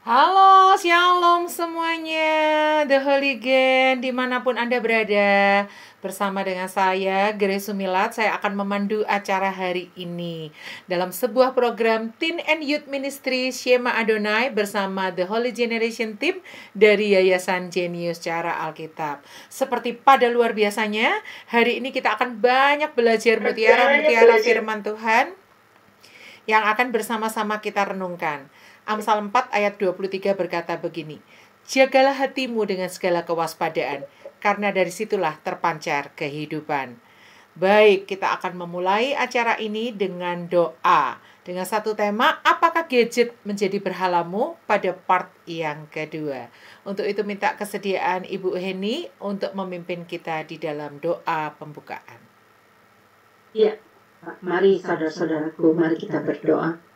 Halo, shalom semuanya, The Holy Gang, dimanapun Anda berada. Bersama dengan saya, Grace Sumilat, saya akan memandu acara hari ini dalam sebuah program Teen and Youth Ministry Shema Adonai bersama The Holy Generation Team dari Yayasan Genius Cara Alkitab. Seperti pada luar biasanya, hari ini kita akan banyak belajar mutiara-mutiara firman Tuhan yang akan bersama-sama kita renungkan. Amsal 4 ayat 23 berkata begini, "Jagalah hatimu dengan segala kewaspadaan, karena dari situlah terpancar kehidupan." Baik, kita akan memulai acara ini dengan doa. Dengan satu tema, apakah gadget menjadi berhalamu pada part yang kedua. Untuk itu minta kesediaan Ibu Heni untuk memimpin kita di dalam doa pembukaan. Ya, mari saudara-saudaraku, mari kita berdoa.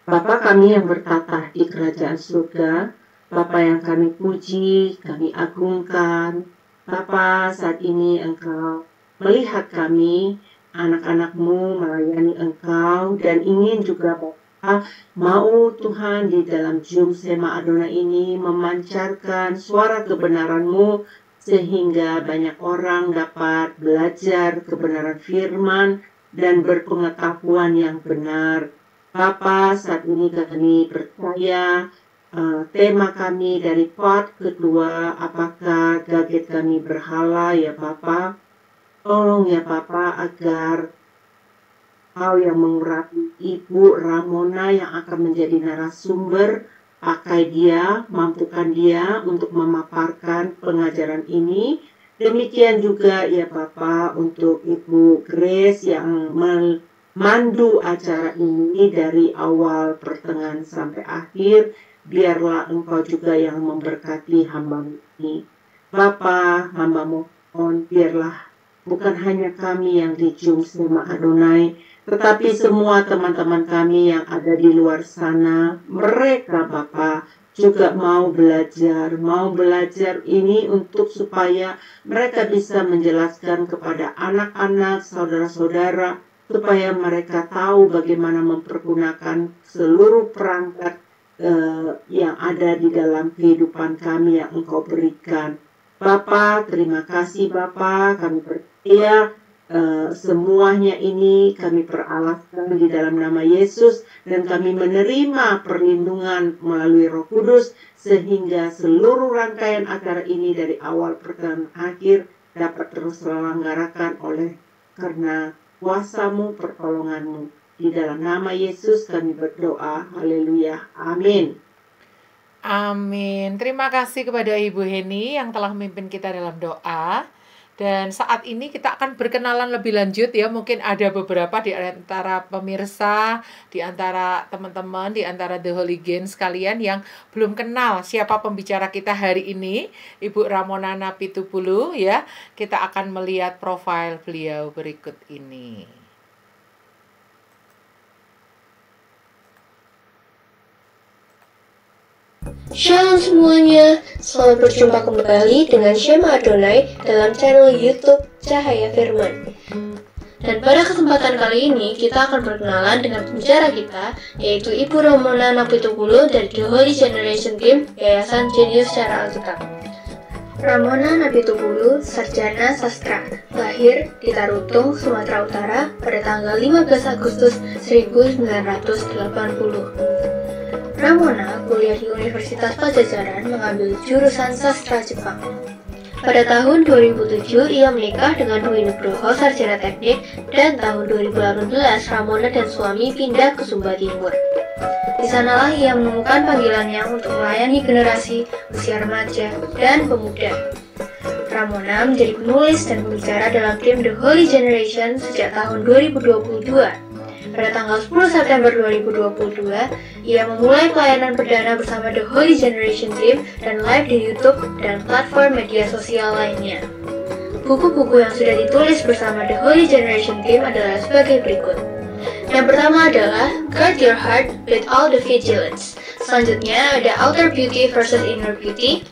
Bapa kami yang bertata di kerajaan surga, Bapa yang kami puji, kami agungkan. Bapa, saat ini Engkau melihat kami, anak-anak-Mu melayani Engkau, dan ingin juga Bapa, mau Tuhan di dalam Zoom Shema Adonai ini memancarkan suara kebenaran-Mu, sehingga banyak orang dapat belajar kebenaran firman dan berpengetahuan yang benar. Bapa, saat ini kami percaya tema kami dari part kedua, apakah gadget kami berhala, ya Bapa. Tolong ya Bapa agar Kau yang mengurapi Ibu Ramona yang akan menjadi narasumber, pakai dia, mampukan dia untuk memaparkan pengajaran ini. Demikian juga ya Bapa untuk Ibu Grace yang mandu acara ini dari awal, pertengahan, sampai akhir. Biarlah Engkau juga yang memberkati hamba-Mu ini. Bapa, hamba mohon biarlah bukan hanya kami yang di Zoom Shema Adonai, tetapi semua teman-teman kami yang ada di luar sana, mereka Bapa juga mau belajar ini untuk supaya mereka bisa menjelaskan kepada anak-anak, saudara-saudara, supaya mereka tahu bagaimana mempergunakan seluruh perangkat yang ada di dalam kehidupan kami yang Engkau berikan. Bapa, terima kasih Bapa, kami percaya semuanya ini kami peralaskan di dalam nama Yesus, dan kami menerima perlindungan melalui Roh Kudus, sehingga seluruh rangkaian acara ini dari awal pertengahan akhir dapat terus terselenggarakan oleh karena kuasa-Mu, pertolongan-Mu. Di dalam nama Yesus kami berdoa. Haleluya. Amin. Amin. Terima kasih kepada Ibu Heni yang telah memimpin kita dalam doa. Dan saat ini kita akan berkenalan lebih lanjut ya. Mungkin ada beberapa di antara pemirsa, di antara teman-teman, di antara The Holy Gang sekalian yang belum kenal siapa pembicara kita hari ini, Ibu Ramona Napitupulu ya. Kita akan melihat profil beliau berikut ini. Shalom semuanya, selamat berjumpa kembali dengan Shema Adonai dalam channel YouTube Cahaya Firman. Dan pada kesempatan kali ini kita akan berkenalan dengan pembicara kita, yaitu Ibu Ramona Napitupulu dari The Holy Generation Team Yayasan Genius Cara Alkitab. Ramona Napitupulu, sarjana sastra, lahir di Tarutung, Sumatera Utara pada tanggal 15 Agustus 1980. Ramona kuliah di Universitas Pajajaran mengambil jurusan sastra Jepang. Pada tahun 2007 ia menikah dengan Dwi Nugroho, sarjana teknik, dan tahun 2018 Ramona dan suami pindah ke Sumba Timur. Di sanalah ia menemukan panggilannya untuk melayani generasi usia remaja dan pemuda. Ramona menjadi penulis dan pembicara dalam tim The Holy Generation sejak tahun 2022. Pada tanggal 10 September 2022, ia memulai pelayanan perdana bersama The Holy Generation Team dan live di YouTube dan platform media sosial lainnya. Buku-buku yang sudah ditulis bersama The Holy Generation Team adalah sebagai berikut. Yang pertama adalah Guard Your Heart with All the Vigilance. Selanjutnya ada Outer Beauty versus Inner Beauty.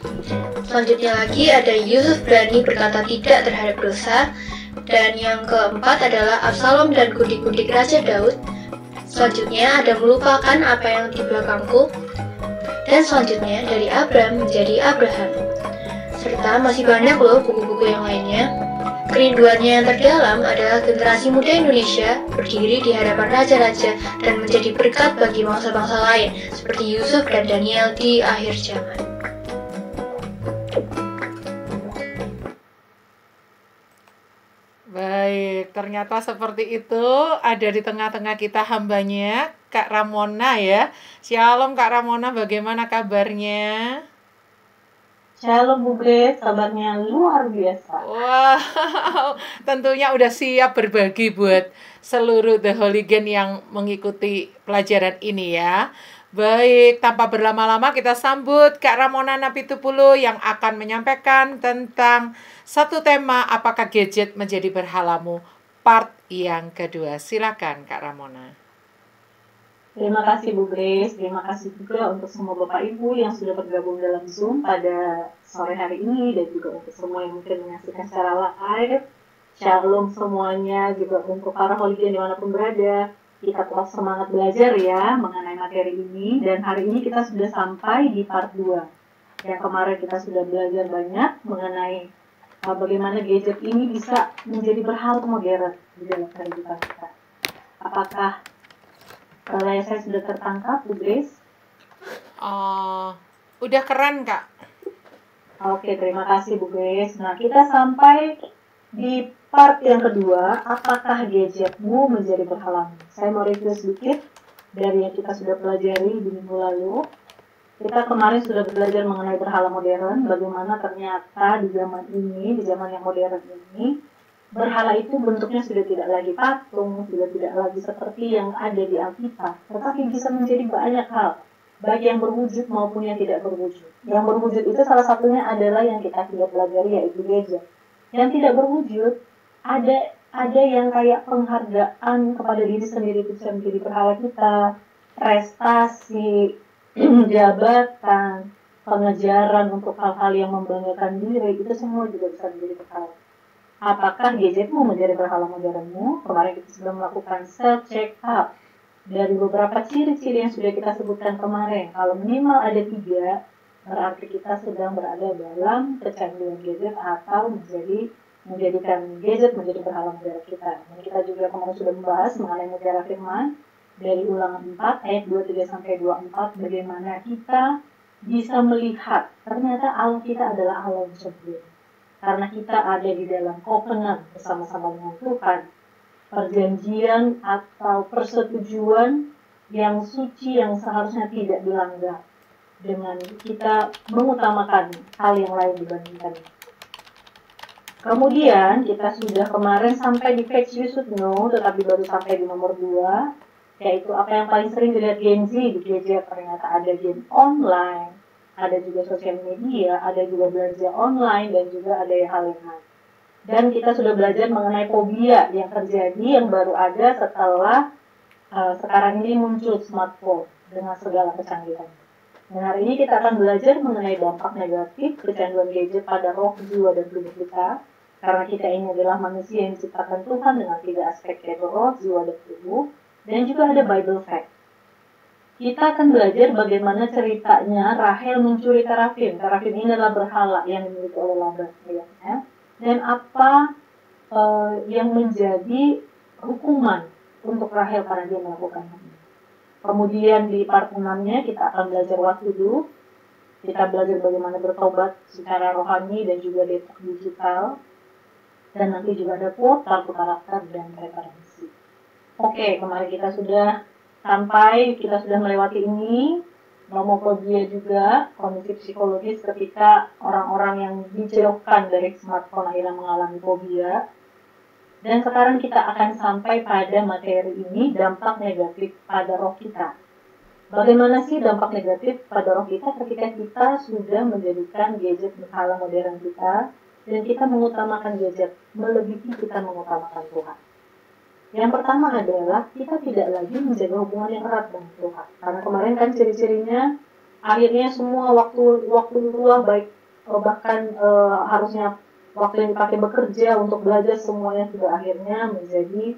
Selanjutnya lagi ada Yusuf Berani Berkata Tidak Terhadap Dosa. Dan yang keempat adalah Absalom dan Gundik-Gundik Raja Daud. Selanjutnya ada Melupakan Apa Yang di Belakangku. dan selanjutnya dari Abram menjadi Abraham. Serta masih banyak loh buku-buku yang lainnya. Kerinduannya yang terdalam adalah generasi muda Indonesia berdiri di hadapan raja-raja dan menjadi berkat bagi bangsa-bangsa lain seperti Yusuf dan Daniel di akhir zaman. Baik, ternyata seperti itu. Ada di tengah-tengah kita hambanya, Kak Ramona ya. Shalom Kak Ramona, bagaimana kabarnya? Shalom Bu Grace, kabarnya luar biasa. Wow, tentunya udah siap berbagi buat seluruh The Holy Gang yang mengikuti pelajaran ini ya. Baik, tanpa berlama-lama kita sambut Kak Ramona Napitupulu yang akan menyampaikan tentang satu tema, apakah gadget menjadi berhalamu, part yang kedua. Silakan Kak Ramona. Terima kasih Bu Grace, terima kasih juga untuk semua Bapak Ibu yang sudah bergabung dalam Zoom pada sore hari ini dan juga untuk semua yang mungkin menyaksikan secara live. Shalom semuanya, juga untuk para Holy Gang dimanapun berada. Kita tetap semangat belajar ya mengenai materi ini, dan hari ini kita sudah sampai di part 2. Yang kemarin kita sudah belajar banyak mengenai bagaimana gadget ini bisa menjadi berhala modern di dalam kehidupan kita. Apakah saya sudah tertangkap, Bu Grace? Udah keren, Kak. Oke, terima kasih Bu Grace. Nah, kita sampai di part yang kedua, apakah gadgetmu menjadi berhalamu? Saya mau review sedikit dari yang kita sudah pelajari di minggu lalu. Kita kemarin sudah belajar mengenai berhala modern, bagaimana ternyata di zaman ini, di zaman yang modern ini, berhala itu bentuknya sudah tidak lagi patung, sudah tidak lagi seperti yang ada di Alkitab, tetapi bisa menjadi banyak hal, baik yang berwujud maupun yang tidak berwujud. Yang berwujud itu salah satunya adalah yang kita sudah pelajari, yaitu gadget. Yang tidak berwujud, ada yang kayak penghargaan kepada diri sendiri itu bisa menjadi berhala kita, prestasi, jabatan, pengejaran untuk hal-hal yang membanggakan diri, itu semua juga bisa menjadi berhala. Apakah gadgetmu menjadi berhala modernmu? Kemarin kita sudah melakukan self-check up dari beberapa ciri-ciri yang sudah kita sebutkan kemarin. Kalau minimal ada 3, berarti kita sedang berada dalam kecanduan gadget atau menjadikan gadget menjadi berhala modern kita. Dan kita juga kemarin sudah membahas mengenai mutiara firman dari Ulangan 4 ayat 23-24, bagaimana kita bisa melihat ternyata Allah kita adalah Allah yang sempurna. Karena kita ada di dalam covenant bersama-sama dengan Tuhan, perjanjian atau persetujuan yang suci yang seharusnya tidak dilanggar, dengan kita mengutamakan hal yang lain dibandingkan. Kemudian kita sudah kemarin sampai di Facts You Should Know, tetapi baru sampai di nomor 2, yaitu apa yang paling sering dilihat Gen Z di gadget. Ternyata ada game online, ada juga sosial media, ada juga belanja online, dan juga ada hal yang lain. Dan kita sudah belajar mengenai fobia yang terjadi, yang baru ada setelah sekarang ini muncul smartphone dengan segala kecanggihannya. Dan hari ini kita akan belajar mengenai dampak negatif kecanduan gadget pada roh, jiwa, dan tubuh kita. Karena kita ini adalah manusia yang diciptakan Tuhan dengan 3 aspek, yaitu roh, jiwa, dan tubuh. Dan juga ada Bible fact. Kita akan belajar bagaimana ceritanya Rahel mencuri terafim. Terafim ini adalah berhala yang dimiliki oleh Laban, ya. Dan apa yang menjadi hukuman untuk Rahel karena dia melakukan ini. Kemudian di part 6-nya kita akan belajar waktu dulu. Kita belajar bagaimana bertobat secara rohani dan juga detox digital. Dan nanti juga ada quote, kartu karakter, dan referensi. Oke, kemarin kita sudah melewati ini. Nomofobia juga, kondisi psikologis ketika orang-orang yang dijauhkan dari smartphone akhirnya mengalami fobia. Dan sekarang kita akan sampai pada materi ini, dampak negatif pada roh kita. Bagaimana sih dampak negatif pada roh kita ketika kita sudah menjadikan gadget berhala modern kita, dan kita mengutamakan gadget melebihi kita mengutamakan Tuhan. Yang pertama adalah kita tidak lagi menjaga hubungan yang erat dengan Tuhan. Karena kemarin kan ciri-cirinya akhirnya semua waktu luang, baik bahkan harusnya waktu yang dipakai bekerja untuk belajar, semuanya sudah akhirnya menjadi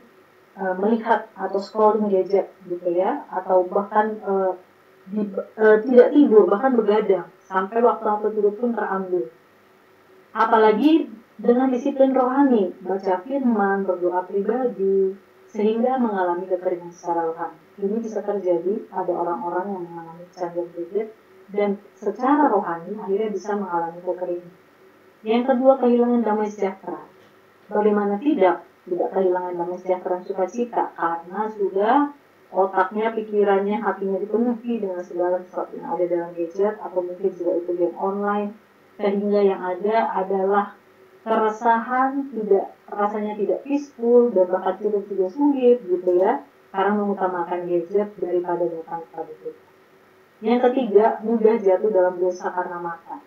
melihat atau scrolling gadget gitu ya, atau bahkan tidak tidur, bahkan begadang sampai waktu tidur pun terambil. Apalagi dengan disiplin rohani, baca firman, berdoa pribadi, sehingga mengalami kekeringan secara rohani. Ini bisa terjadi pada orang-orang yang mengalami kecanduan gadget dan secara rohani akhirnya bisa mengalami kekeringan. Yang kedua, kehilangan damai sejahtera. Bagaimana tidak kehilangan damai sejahtera dan sukacita karena sudah otaknya, pikirannya, hatinya dipenuhi dengan segala sesuatu yang ada dalam gadget atau mungkin juga itu game online, sehingga yang ada adalah keresahan, rasanya tidak peaceful dan bahkan tidur juga sulit gitu ya, karena mengutamakan gadget daripada datang kepada Tuhan. Yang ketiga, mudah jatuh dalam dosa karena mata.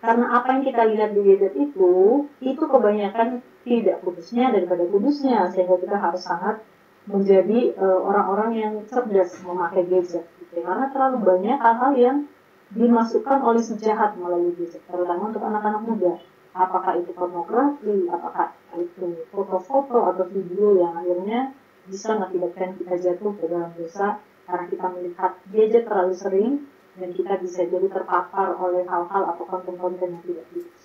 Karena apa yang kita lihat di gadget itu kebanyakan tidak kudusnya daripada kudusnya, sehingga kita harus sangat menjadi orang-orang yang cerdas memakai gadget. Gitu. Karena terlalu banyak hal-hal yang dimasukkan oleh si jahat melalui gadget, terutama untuk anak-anak muda. Apakah itu pornografi, apakah itu foto-foto atau video yang akhirnya bisa mengakibatkan kita jatuh ke dalam dosa karena kita melihat gadget terlalu sering dan kita bisa jadi terpapar oleh hal-hal atau konten-konten yang tidak bagus.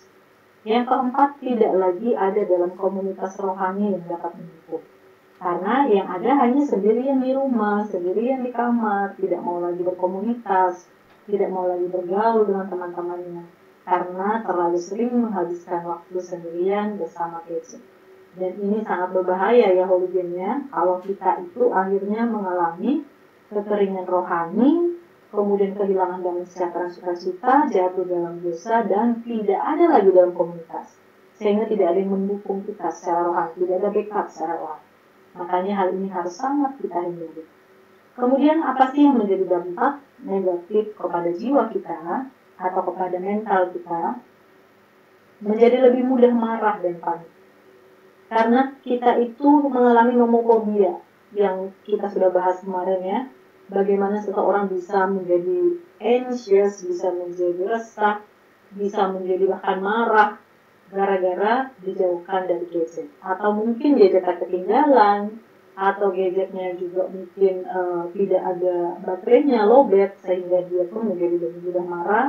Yang keempat, tidak lagi ada dalam komunitas rohani yang dapat mendukung. Karena yang ada hanya sendirian di rumah, sendirian di kamar, tidak mau lagi berkomunitas, tidak mau lagi bergaul dengan teman-temannya, karena terlalu sering menghabiskan waktu sendirian bersama gadget. Dan ini sangat berbahaya ya holigennya, kalau kita itu akhirnya mengalami kekeringan rohani, kemudian kehilangan damai sejahtera sukacita, jatuh dalam dosa, dan tidak ada lagi dalam komunitas. Sehingga tidak ada yang mendukung kita secara rohani, tidak ada backup secara rohani. Makanya hal ini harus sangat kita hindari. Kemudian apa sih yang menjadi dampak negatif kepada jiwa kita atau kepada mental kita? Menjadi lebih mudah marah dan panik. Karena kita itu mengalami nomofobia yang kita sudah bahas kemarin ya. Bagaimana seseorang bisa menjadi anxious, bisa menjadi resah, bisa menjadi bahkan marah gara-gara dijauhkan dari gadget. Atau mungkin gadgetnya ketinggalan, atau gadgetnya juga mungkin tidak ada baterainya, lowbat, sehingga dia pun menjadi lebih mudah marah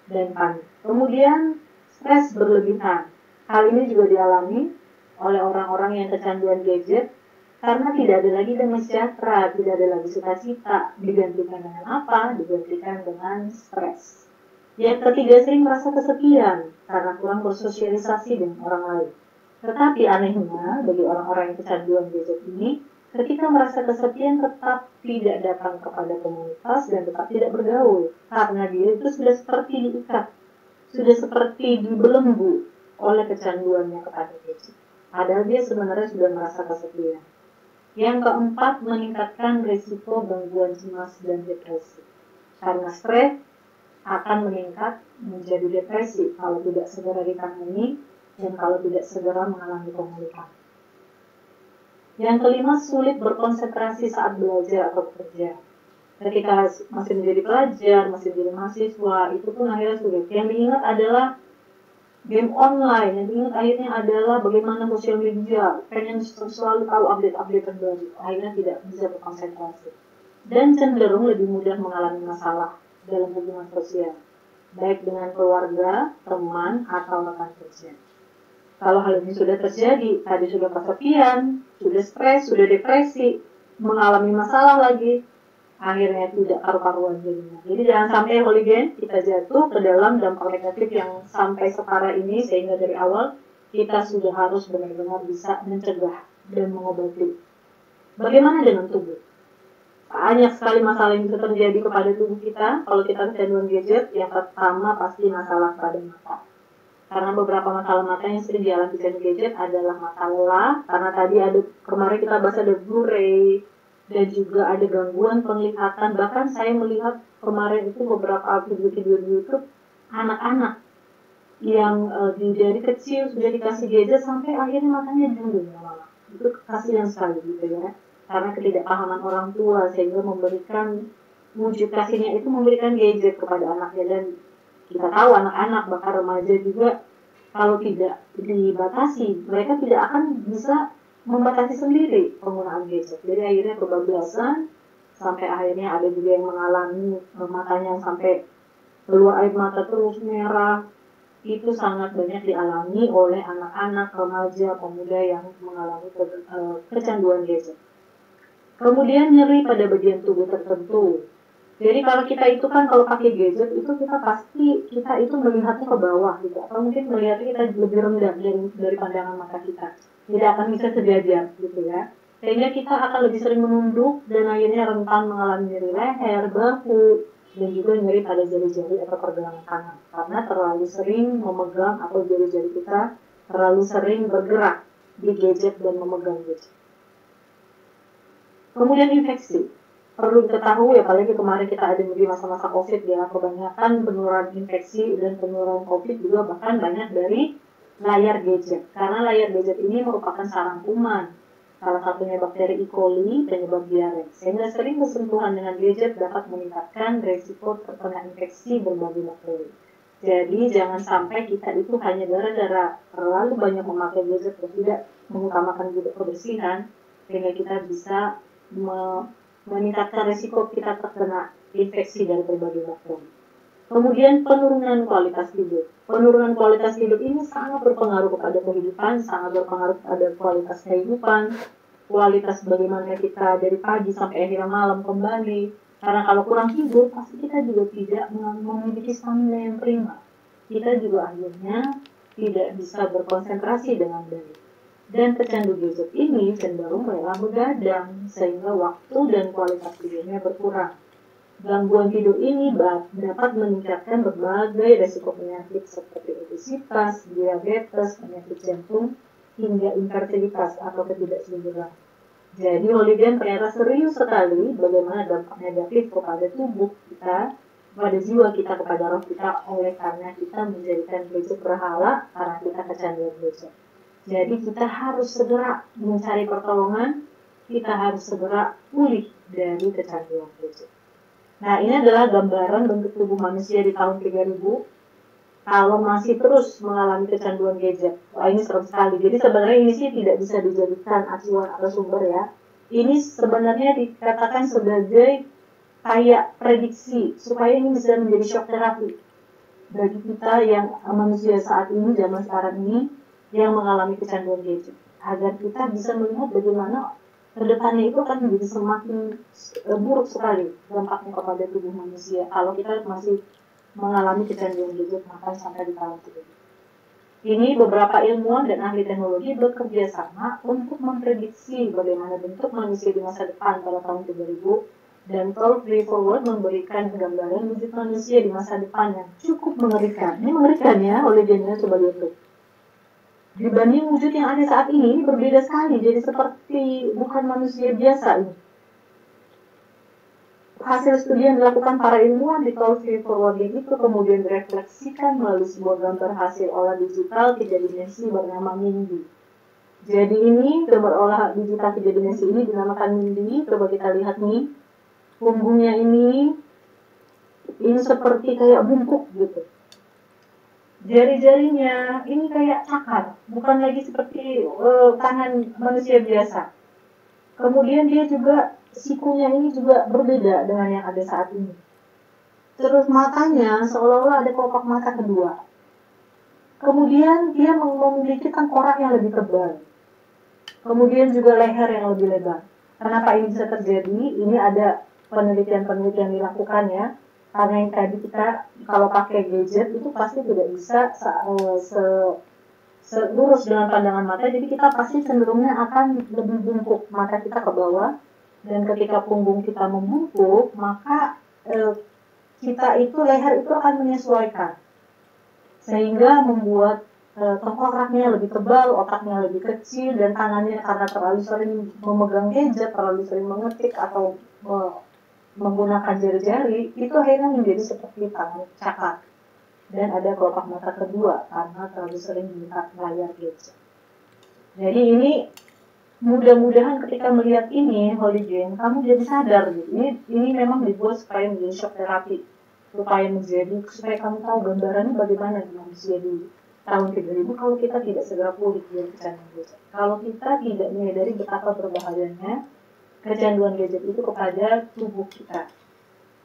dan panik. Kemudian stres berlebihan. Hal ini juga dialami oleh orang-orang yang kecanduan gadget karena tidak ada lagi damai sejahtera, tidak ada lagi sukacita, digantikan dengan apa? Digantikan dengan stres. Yang ketiga, sering merasa kesepian karena kurang bersosialisasi dengan orang lain. Tetapi anehnya, bagi orang-orang yang kecanduan gadget ini, ketika merasa kesepian tetap tidak datang kepada komunitas dan tetap tidak bergaul. Karena dia itu sudah seperti diikat, sudah seperti dibelenggu oleh kecanduannya kepada gadget. Padahal dia sebenarnya sudah merasa kesepian. Yang keempat, meningkatkan risiko gangguan cemas dan depresi. Karena stres akan meningkat menjadi depresi kalau tidak segera ditangani dan kalau tidak segera mengalami pemulihan. Yang kelima, sulit berkonsentrasi saat belajar atau bekerja. Ketika masih menjadi pelajar, masih menjadi mahasiswa, itu pun akhirnya sulit. Yang diingat adalah game online, yang diingat akhirnya adalah bagaimana sosial media, pengen selalu tahu update-update terbaru, akhirnya tidak bisa berkonsentrasi. Dan cenderung lebih mudah mengalami masalah dalam hubungan sosial, baik dengan keluarga, teman, atau rekan kerja. Kalau hal ini sudah terjadi, tadi sudah kesepian, sudah stres, sudah depresi, mengalami masalah lagi, akhirnya tidak karu-karuan jadinya. Jadi jangan sampai holigen kita jatuh ke dalam dampak negatif yang sampai separah ini, sehingga dari awal kita sudah harus benar-benar bisa mencegah dan mengobati. Bagaimana dengan tubuh? Banyak sekali masalah yang bisa terjadi kepada tubuh kita kalau kita kecanduan gadget. Yang pertama pasti masalah pada mata. Karena beberapa masalah mata yang sering dialami kecanduan gadget adalah masalah karena tadi ada kemarin kita bahas ada Blu-ray dan juga ada gangguan penglihatan. Bahkan saya melihat kemarin itu beberapa video-video di YouTube anak-anak yang dari kecil sudah dikasih gadget sampai akhirnya matanya jundul malah. Itu kasihan sekali gitu ya. Karena ketidakpahaman orang tua sehingga memberikan wujud kasihnya itu memberikan gadget kepada anaknya. Dan kita tahu anak-anak bahkan remaja juga kalau tidak dibatasi mereka tidak akan bisa membatasi sendiri penggunaan gadget. Jadi akhirnya kebablasan sampai akhirnya ada juga yang mengalami matanya sampai keluar air mata terus merah. Itu sangat banyak dialami oleh anak-anak, remaja, pemuda yang mengalami kecanduan gadget. Kemudian nyeri pada bagian tubuh tertentu. Jadi kalau kita itu kan kalau pakai gadget itu kita itu melihatnya ke bawah gitu, atau mungkin melihatnya kita lebih rendah dari pandangan mata kita. Tidak akan bisa sejajar gitu ya. Sehingga kita akan lebih sering menunduk dan akhirnya rentan mengalami nyeri leher, bahu, dan juga nyeri pada jari-jari atau pergelangan tangan karena terlalu sering memegang atau jari-jari kita terlalu sering bergerak di gadget dan memegang gadget. Kemudian infeksi. Perlu diketahui apalagi kemarin kita ada di masa-masa COVID ya, kebanyakan penularan infeksi dan penularan COVID juga bahkan banyak dari layar gadget. Karena layar gadget ini merupakan sarang kuman. Salah satunya bakteri E. coli penyebab diare. Sehingga sering bersentuhan dengan gadget dapat meningkatkan resiko terkena infeksi berbagai bakteri. Jadi jangan sampai kita itu hanya gara-gara terlalu banyak memakai gadget dan tidak mengutamakan juga kebersihan, sehingga kita bisa meningkatkan resiko kita terkena infeksi dari berbagai bakteri. Kemudian penurunan kualitas hidup. Penurunan kualitas hidup ini sangat berpengaruh kepada kehidupan, sangat berpengaruh pada kualitas kehidupan, kualitas bagaimana kita dari pagi sampai akhir malam kembali. Karena kalau kurang tidur, pasti kita juga tidak memiliki stamina yang prima. Kita juga akhirnya tidak bisa berkonsentrasi dengan baik. Dan pecandu gadget ini cenderung rela begadang, sehingga waktu dan kualitas tidurnya berkurang. Gangguan tidur ini dapat meningkatkan berbagai resiko penyakit seperti obesitas, diabetes, penyakit jantung, hingga infertilitas atau ketidaksuburan. Jadi Hooligan ternyata serius sekali bagaimana dampak negatif kepada tubuh kita, kepada jiwa kita, kepada roh kita, oleh karena kita menjadikan gadget berhala karena kita kecanduan gadget. Jadi kita harus segera mencari pertolongan, kita harus segera pulih dari kecanduan gadget. Nah, ini adalah gambaran bentuk tubuh manusia di tahun 3000 kalau masih terus mengalami kecanduan gadget. Wah, ini serem sekali. Jadi sebenarnya ini sih tidak bisa dijadikan acuan atau sumber ya. Ini sebenarnya dikatakan sebagai kayak prediksi supaya ini bisa menjadi shock terapi bagi kita yang manusia saat ini, zaman sekarang ini, yang mengalami kecanduan gadget. Agar kita bisa melihat bagaimana kedepannya itu akan menjadi semakin buruk sekali dampaknya kepada tubuh manusia kalau kita masih mengalami kecanduan gadget bahkan sampai di tahun 30. Ini beberapa ilmuwan dan ahli teknologi bekerja sama untuk memprediksi bagaimana bentuk manusia di masa depan pada tahun 3000, dan Talk Free Forward memberikan gambaran wujud manusia di masa depan yang cukup mengerikan. Ini mengerikan ya, oleh Jennya coba lihat tuh. Dibanding wujud yang ada saat ini berbeda sekali, jadi seperti bukan manusia biasa ini. Hasil studi yang dilakukan para ilmuwan di Talk Free Forward itu kemudian direfleksikan melalui sebuah gambar hasil olah digital 3 dimensi bernama Mindy. Jadi ini gambar olah digital 3 dimensi ini dinamakan Mindy. Coba kita lihat nih, punggungnya ini seperti kayak bungkuk gitu. Jari-jarinya ini kayak cakar, bukan lagi seperti tangan manusia biasa. Kemudian dia juga, sikunya ini juga berbeda dengan yang ada saat ini. Terus matanya seolah-olah ada kelopak mata kedua. Kemudian dia memiliki tengkorak yang lebih tebal. Kemudian juga leher yang lebih lebar. Kenapa ini bisa terjadi? Ini ada penelitian-penelitian dilakukan ya. Karena yang tadi kita kalau pakai gadget itu pasti tidak bisa lurus dengan pandangan mata, jadi kita pasti cenderungnya akan lebih bungkuk mata kita ke bawah, dan ketika punggung kita membungkuk maka kita itu leher itu akan menyesuaikan sehingga membuat tengkoraknya lebih tebal, otaknya lebih kecil, dan tangannya karena terlalu sering memegang gadget, terlalu sering mengetik atau menggunakan jari-jari, itu akhirnya menjadi seperti tangan cakar. Dan ada kelopak mata kedua karena terlalu sering melihat layar gadget. Jadi ini mudah-mudahan ketika melihat ini, Hooligan, kamu jadi sadar gitu. Ini memang dibuat supaya menjadi shock terapi, supaya kamu tahu gambarannya bagaimana manusia di tahun 3000 kalau kita tidak segera pulih dari kecanduan gadget. Kalau kita tidak menyadari betapa berbahayanya kecanduan gadget itu kepada tubuh kita.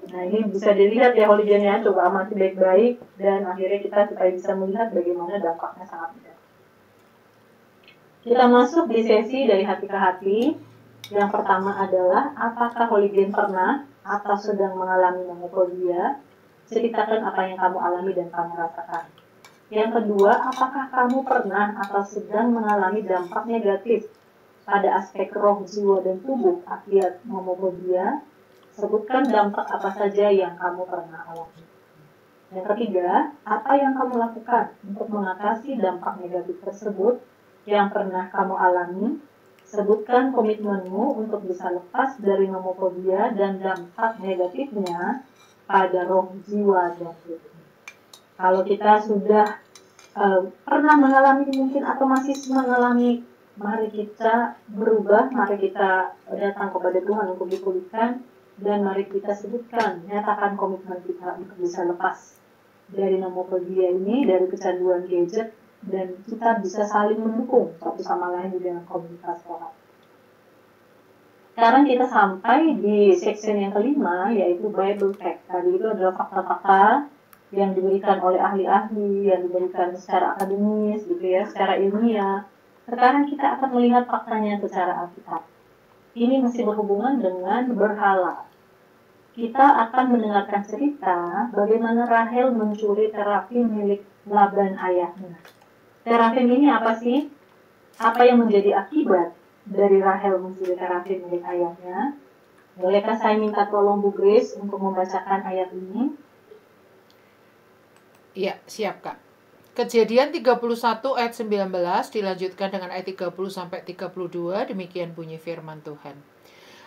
Nah, ini bisa dilihat ya holigennya, coba amati baik-baik dan akhirnya kita supaya bisa melihat bagaimana dampaknya sangat besar. Kita masuk di sesi dari hati ke hati. Yang pertama adalah, apakah holigen pernah atau sedang mengalami nomofobia? Ceritakan apa yang kamu alami dan kamu rasakan. Yang kedua, apakah kamu pernah atau sedang mengalami dampak negatif pada aspek roh, jiwa, dan tubuh akibat nomofobia? Sebutkan dampak apa saja yang kamu pernah alami. Yang ketiga, apa yang kamu lakukan untuk mengatasi dampak negatif tersebut yang pernah kamu alami? Sebutkan komitmenmu untuk bisa lepas dari nomofobia dan dampak negatifnya pada roh, jiwa, dan tubuh. Kalau kita sudah pernah mengalami mungkin atau masih mengalami, mari kita berubah, mari kita datang kepada Tuhan untuk dipulihkan, dan mari kita sebutkan, nyatakan komitmen kita untuk bisa lepas dari nomofobia ini, dari kecanduan gadget, dan kita bisa saling mendukung satu sama lain di dalam komunitas orang. Sekarang kita sampai di section yang kelima, yaitu Bible Fact. Tadi itu adalah fakta-fakta yang diberikan oleh ahli-ahli, yang diberikan secara akademis, gitu ya, secara ilmiah. Sekarang kita akan melihat faktanya secara Alkitab. Ini masih berhubungan dengan berhala. Kita akan mendengarkan cerita bagaimana Rahel mencuri terafim milik Laban ayahnya. Terafim ini apa sih? Apa yang menjadi akibat dari Rahel mencuri terafim milik ayahnya? Bolehkah saya minta tolong Bu Grace untuk membacakan ayat ini? Iya, siap Kak. Kejadian 31 ayat 19 dilanjutkan dengan ayat 30 sampai 32, demikian bunyi firman Tuhan.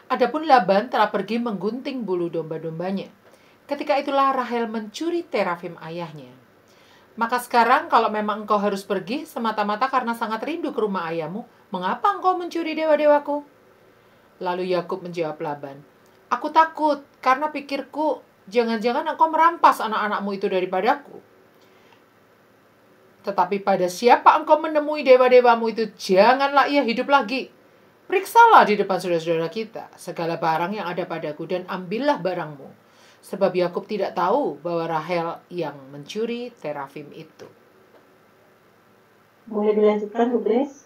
Adapun Laban telah pergi menggunting bulu domba-dombanya. Ketika itulah Rahel mencuri terafim ayahnya. Maka sekarang kalau memang engkau harus pergi semata-mata karena sangat rindu ke rumah ayahmu, mengapa engkau mencuri dewa-dewaku? Lalu Yakub menjawab Laban, aku takut karena pikirku, jangan-jangan engkau merampas anak-anakmu itu daripadaku. Tetapi pada siapa engkau menemui dewa-dewamu itu, janganlah ia hidup lagi. Periksalah di depan saudara-saudara kita segala barang yang ada padaku dan ambillah barangmu. Sebab Yakub tidak tahu bahwa Rahel yang mencuri terafim itu. Boleh dilanjutkan, Bu Grace?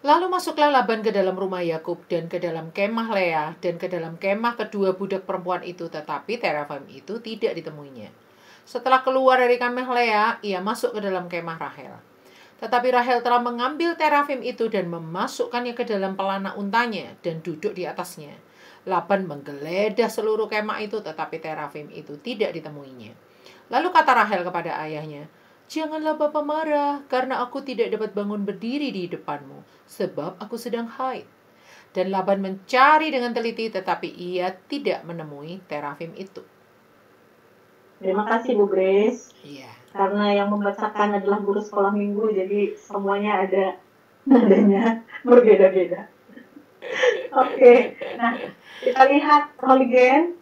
Lalu masuklah Laban ke dalam rumah Yakub dan ke dalam kemah Lea dan ke dalam kemah kedua budak perempuan itu, tetapi terafim itu tidak ditemuinya. Setelah keluar dari kemah Lea, ia masuk ke dalam kemah Rahel. Tetapi Rahel telah mengambil terafim itu dan memasukkannya ke dalam pelana untanya dan duduk di atasnya. Laban menggeledah seluruh kemah itu, tetapi terafim itu tidak ditemuinya. Lalu kata Rahel kepada ayahnya, janganlah Bapa marah, karena aku tidak dapat bangun berdiri di depanmu, sebab aku sedang haid. Dan Laban mencari dengan teliti, tetapi ia tidak menemui terafim itu. Terima kasih, Bu Grace. Iya. Karena yang membacakan adalah guru sekolah minggu, jadi semuanya ada nadanya berbeda-beda. Oke, nah kita lihat holigen.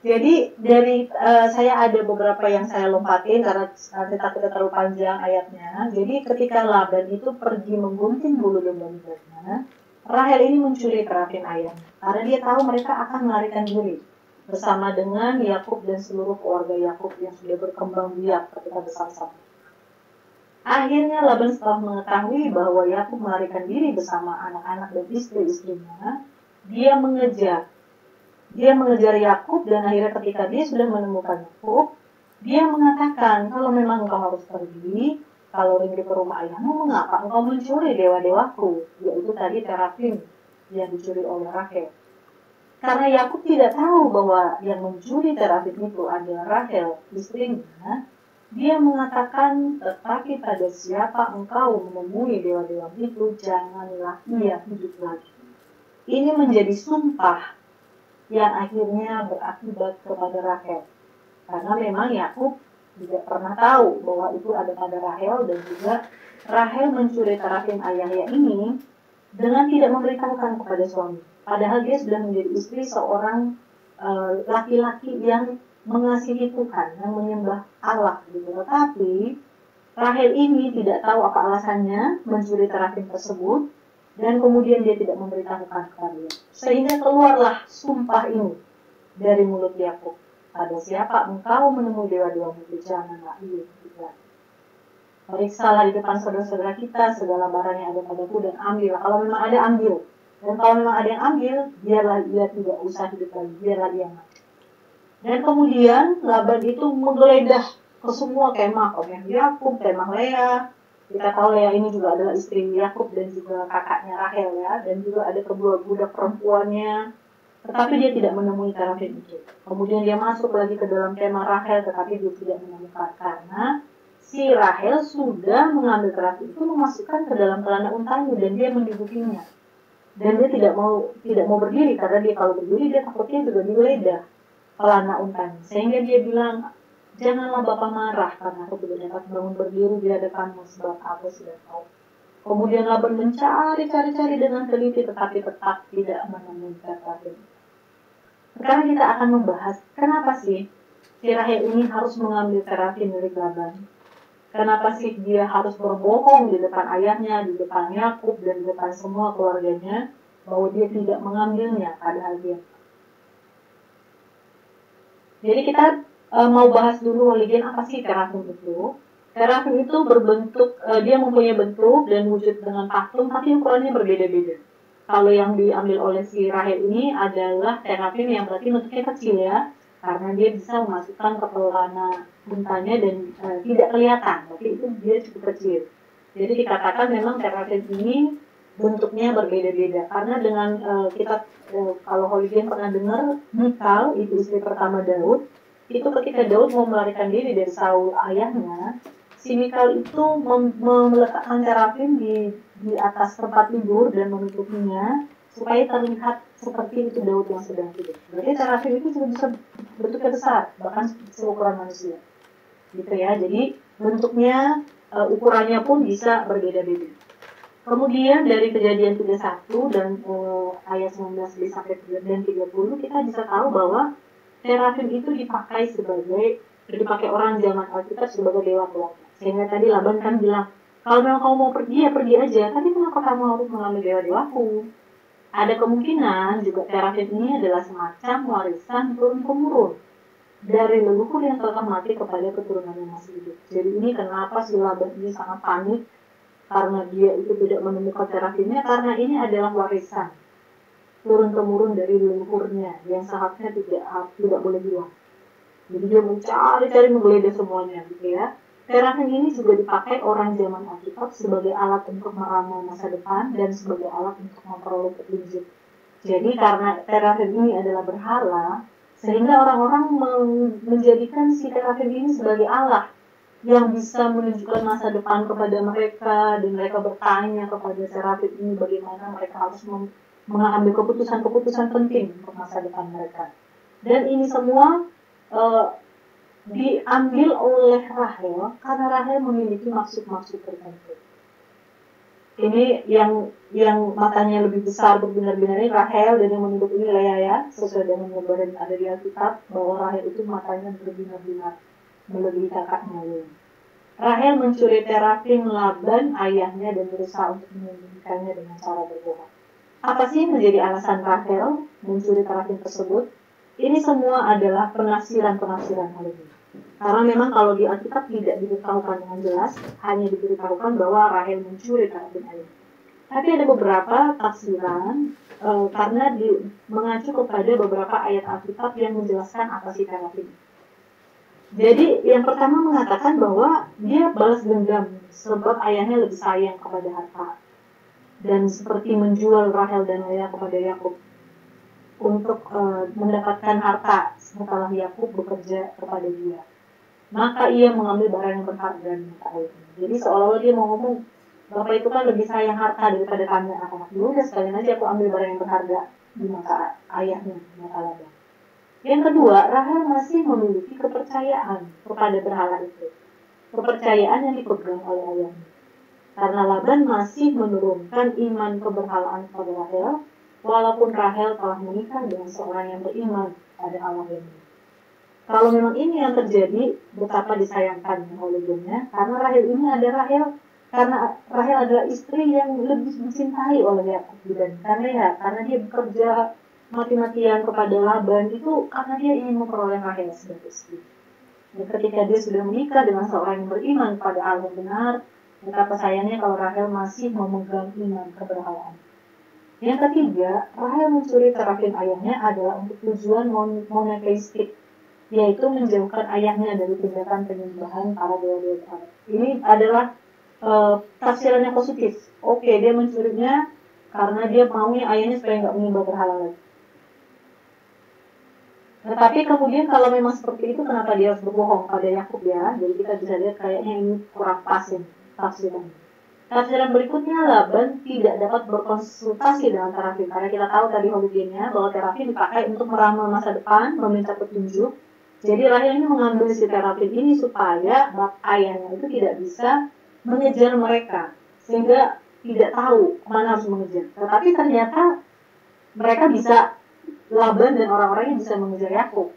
Jadi dari saya ada beberapa yang saya lompatin karena nanti takutnya terlalu panjang ayatnya. Jadi ketika Laban itu pergi menggunting bulu domba-dombanya, Rahel ini mencuri terafim ayahnya karena dia tahu mereka akan melarikan diri bersama dengan Yakub dan seluruh keluarga Yakub yang sudah berkembang biak ketika bersama-sama. Akhirnya Laban setelah mengetahui bahwa Yakub melarikan diri bersama anak-anak dan istri-istrinya, dia mengejar Yakub, dan akhirnya ketika dia sudah menemukan Yakub, dia mengatakan, kalau memang engkau harus pergi, kalau rindu ke rumah ayahmu, mengapa engkau mencuri dewa-dewaku, yaitu tadi terafim yang dicuri oleh Rahel. Karena Yakub tidak tahu bahwa yang mencuri terafim itu adalah Rahel, istrinya, dia mengatakan, tetapi pada siapa engkau menemui dewa-dewa itu, janganlah ia hidup lagi. Ini menjadi sumpah yang akhirnya berakibat kepada Rahel. Karena memang Yakub tidak pernah tahu bahwa itu ada pada Rahel, dan juga Rahel mencuri terafim ayahnya ini dengan tidak memberitahukan kepada suami. Padahal dia sudah menjadi istri seorang laki-laki yang mengasihi Tuhan, yang menyembah Allah. Gitu. Tetapi Rahel ini tidak tahu apa alasannya mencuri terafim tersebut. Dan kemudian dia tidak memberitahukan kepada dia. Sehingga keluarlah sumpah ini dari mulut Yakub. Pada siapa engkau menemui dewa-dewa itu, janganlah ia dibuat. Periksalah di depan saudara-saudara kita segala barang yang ada padaku dan ambillah. Kalau memang ada, ambil. Dan kalau memang ada yang ambil, biarlah ia tidak usah hidup lagi, biarlah ia mati. Dan kemudian Laban itu menggeledah ke semua kemah Yakub, kemah Lea. Kita tahu Lea ini juga adalah istri Yakub dan juga kakaknya Rahel ya, dan juga ada kedua budak perempuannya. Tetapi dia tidak menemui terafim itu. Kemudian dia masuk lagi ke dalam kemah Rahel, tetapi dia tidak menemukan karena si Rahel sudah mengambil terafim itu, memasukkan ke dalam celana untanya dan dia mendudukinya. Dan dia tidak mau berdiri karena dia kalau berdiri dia takutnya juga digeledah celana untanya. Sehingga dia bilang, janganlah Bapak marah karena aku tidak dapat bangun berdiri di hadapanmu sebab aku sudah tahu. Kemudian Laban mencari dengan teliti tetapi tetap tidak menemui terafim. Sekarang kita akan membahas kenapa sih si Rahel ini harus mengambil terafim milik Laban. Kenapa sih dia harus berbohong di depan ayahnya, di depan Yakub dan di depan semua keluarganya bahwa dia tidak mengambilnya padahal dia. Jadi kita mau bahas dulu Waligen apa sih terafim itu. Terafim itu berbentuk, dia mempunyai bentuk dan wujud dengan patung, tapi ukurannya berbeda-beda. Kalau yang diambil oleh si Rahel ini adalah terafim yang berarti bentuknya kecil ya, karena dia bisa memasukkan ke celana untanya dan tidak kelihatan, tapi itu dia cukup kecil. Jadi dikatakan memang terafim ini bentuknya berbeda-beda, karena dengan kalau Holigen pernah dengar Mikal, itu istri pertama Daud, itu ketika Daud mau melarikan diri dari Saul ayahnya, si Mikal itu meletakkan terafim di atas tempat tidur dan menutupinya supaya terlihat seperti itu Daud yang sedang tidur. Berarti terafim itu juga bisa bentuknya besar, bahkan seukuran manusia. Gitu ya. Jadi bentuknya, ukurannya pun bisa berbeda-beda. Kemudian dari Kejadian 31 dan ayat 19 sampai 30 kita bisa tahu bahwa terafim itu dipakai orang zaman Alkitab sebagai dewa keluarga. Sehingga tadi Laban kan bilang, kalau memang kamu mau pergi ya pergi aja, tapi kenapa kamu harus mengambil dewa-dewaku? Ada kemungkinan juga terafim ini adalah semacam warisan turun-temurun dari leluhur yang telah mati kepada keturunan yang masih hidup. Jadi ini kenapa si Laban ini sangat panik karena dia itu tidak menemukan terafimnya, karena ini adalah warisan turun-temurun dari leluhurnya yang seharusnya tidak boleh hilang. Jadi dia mencari menggeledah semuanya gitu ya. Terafim ini juga dipakai orang zaman Alkitab sebagai alat untuk meramal masa depan dan sebagai alat untuk memperoleh petunjuk. Jadi karena terafim ini adalah berhala, sehingga orang-orang menjadikan si terafim ini sebagai Allah yang bisa menunjukkan masa depan kepada mereka, dan mereka bertanya kepada terafim ini bagaimana mereka harus mengambil keputusan-keputusan penting untuk masa depan mereka. Dan ini semua diambil oleh Rahel karena Rahel memiliki maksud-maksud tertentu. Ini yang matanya lebih besar benar-benar ini Rahel, dan yang menunduk ini Lea ya, sesuai dengan gambaran ada di Alkitab bahwa Rahel itu matanya benar-benar melebihi kakaknya Lea. Rahel mencuri terafim Laban ayahnya dan berusaha untuk menyembunyikannya dengan cara berbohong. Apa sih yang menjadi alasan Rahel mencuri terafim tersebut? Ini semua adalah penafsiran Holigen. Karena memang kalau di Alkitab tidak diberitahukan dengan jelas, hanya diberitahukan bahwa Rahel mencuri terafim ayah. Tapi ada beberapa tafsiran karena mengacu kepada beberapa ayat Alkitab yang menjelaskan apa sih terafim. Jadi yang pertama mengatakan bahwa dia balas dendam sebab ayahnya lebih sayang kepada harta, dan seperti menjual Rahel dan Lea kepada Yakub untuk mendapatkan harta setelah Yakub bekerja kepada dia. Maka ia mengambil barang yang berharga dan minta ayahnya. Jadi seolah-olah dia mau ngomong, Bapak itu kan lebih sayang harta daripada kami anak-anak. Udah sekalian aja aku ambil barang yang berharga di mata ayahnya, di mata Laban. Yang kedua, Rahel masih memiliki kepercayaan kepada berhala itu. Kepercayaan yang dipegang oleh ayahnya. Karena Laban masih menurunkan iman keberhalaan kepada Rahel, walaupun Rahel telah menikah dengan seorang yang beriman pada Allah yang hidup. Kalau memang ini yang terjadi, betapa disayangkan Holigennya, karena Rahel ini ada Rahel Karena Rahel adalah istri yang lebih dicintai oleh Yakub karena dia bekerja mati-matian kepada Laban itu karena dia ingin memperoleh Rahel sebagai istri. Dan ketika dia sudah menikah dengan seorang yang beriman pada Allah yang benar, betapa sayangnya kalau Rahel masih memegang iman keberhalaan. Yang ketiga, Rahel mencuri terafin ayahnya adalah untuk tujuan monoteistik, yaitu menjauhkan ayahnya dari tindakan penyembahan para dewa-dewa. Ini adalah tafsiran yang positif. Oke, dia mencurinya karena dia maunya ayahnya supaya nggak menyembah berhala lagi. Tetapi kemudian kalau memang seperti itu, kenapa dia harus berbohong pada Yakub ya? Jadi kita bisa lihat kayaknya ini kurang pas ya tafsiran. Tafsiran berikutnya, Laban tidak dapat berkonsultasi dengan terafim, karena kita tahu tadi holiday-nya bahwa terafim dipakai untuk meramal masa depan, meminta petunjuk. Jadi Rahel ini mengambil si terafim ini supaya ayahnya itu tidak bisa mengejar mereka, sehingga tidak tahu mana harus mengejar. Tetapi ternyata mereka bisa, Laban dan orang-orangnya bisa mengejar Yakub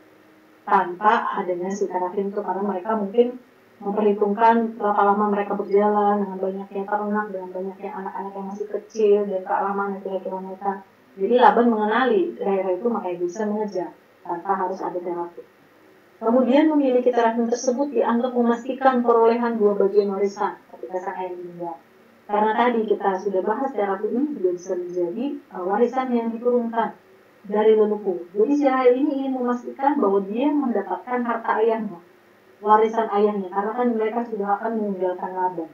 tanpa adanya si terafim itu, karena mereka mungkin memperhitungkan berapa lama mereka berjalan dengan banyaknya ternak, dengan banyaknya anak-anak yang masih kecil, dan ke arah mana kira-kira mereka. Jadi Laban mengenali daerah itu, makanya bisa mengejar tanpa harus ada terafim. Kemudian memiliki terafim tersebut dianggap memastikan perolehan 2 bagian warisan ketika sang ayah meninggal. Karena tadi kita sudah bahas terafim ini juga bisa menjadi warisan yang diturunkan dari leluhur. Jadi si Rahel ini ingin memastikan bahwa dia mendapatkan harta ayahnya, warisan ayahnya, karena kan mereka sudah akan meninggalkan Laban.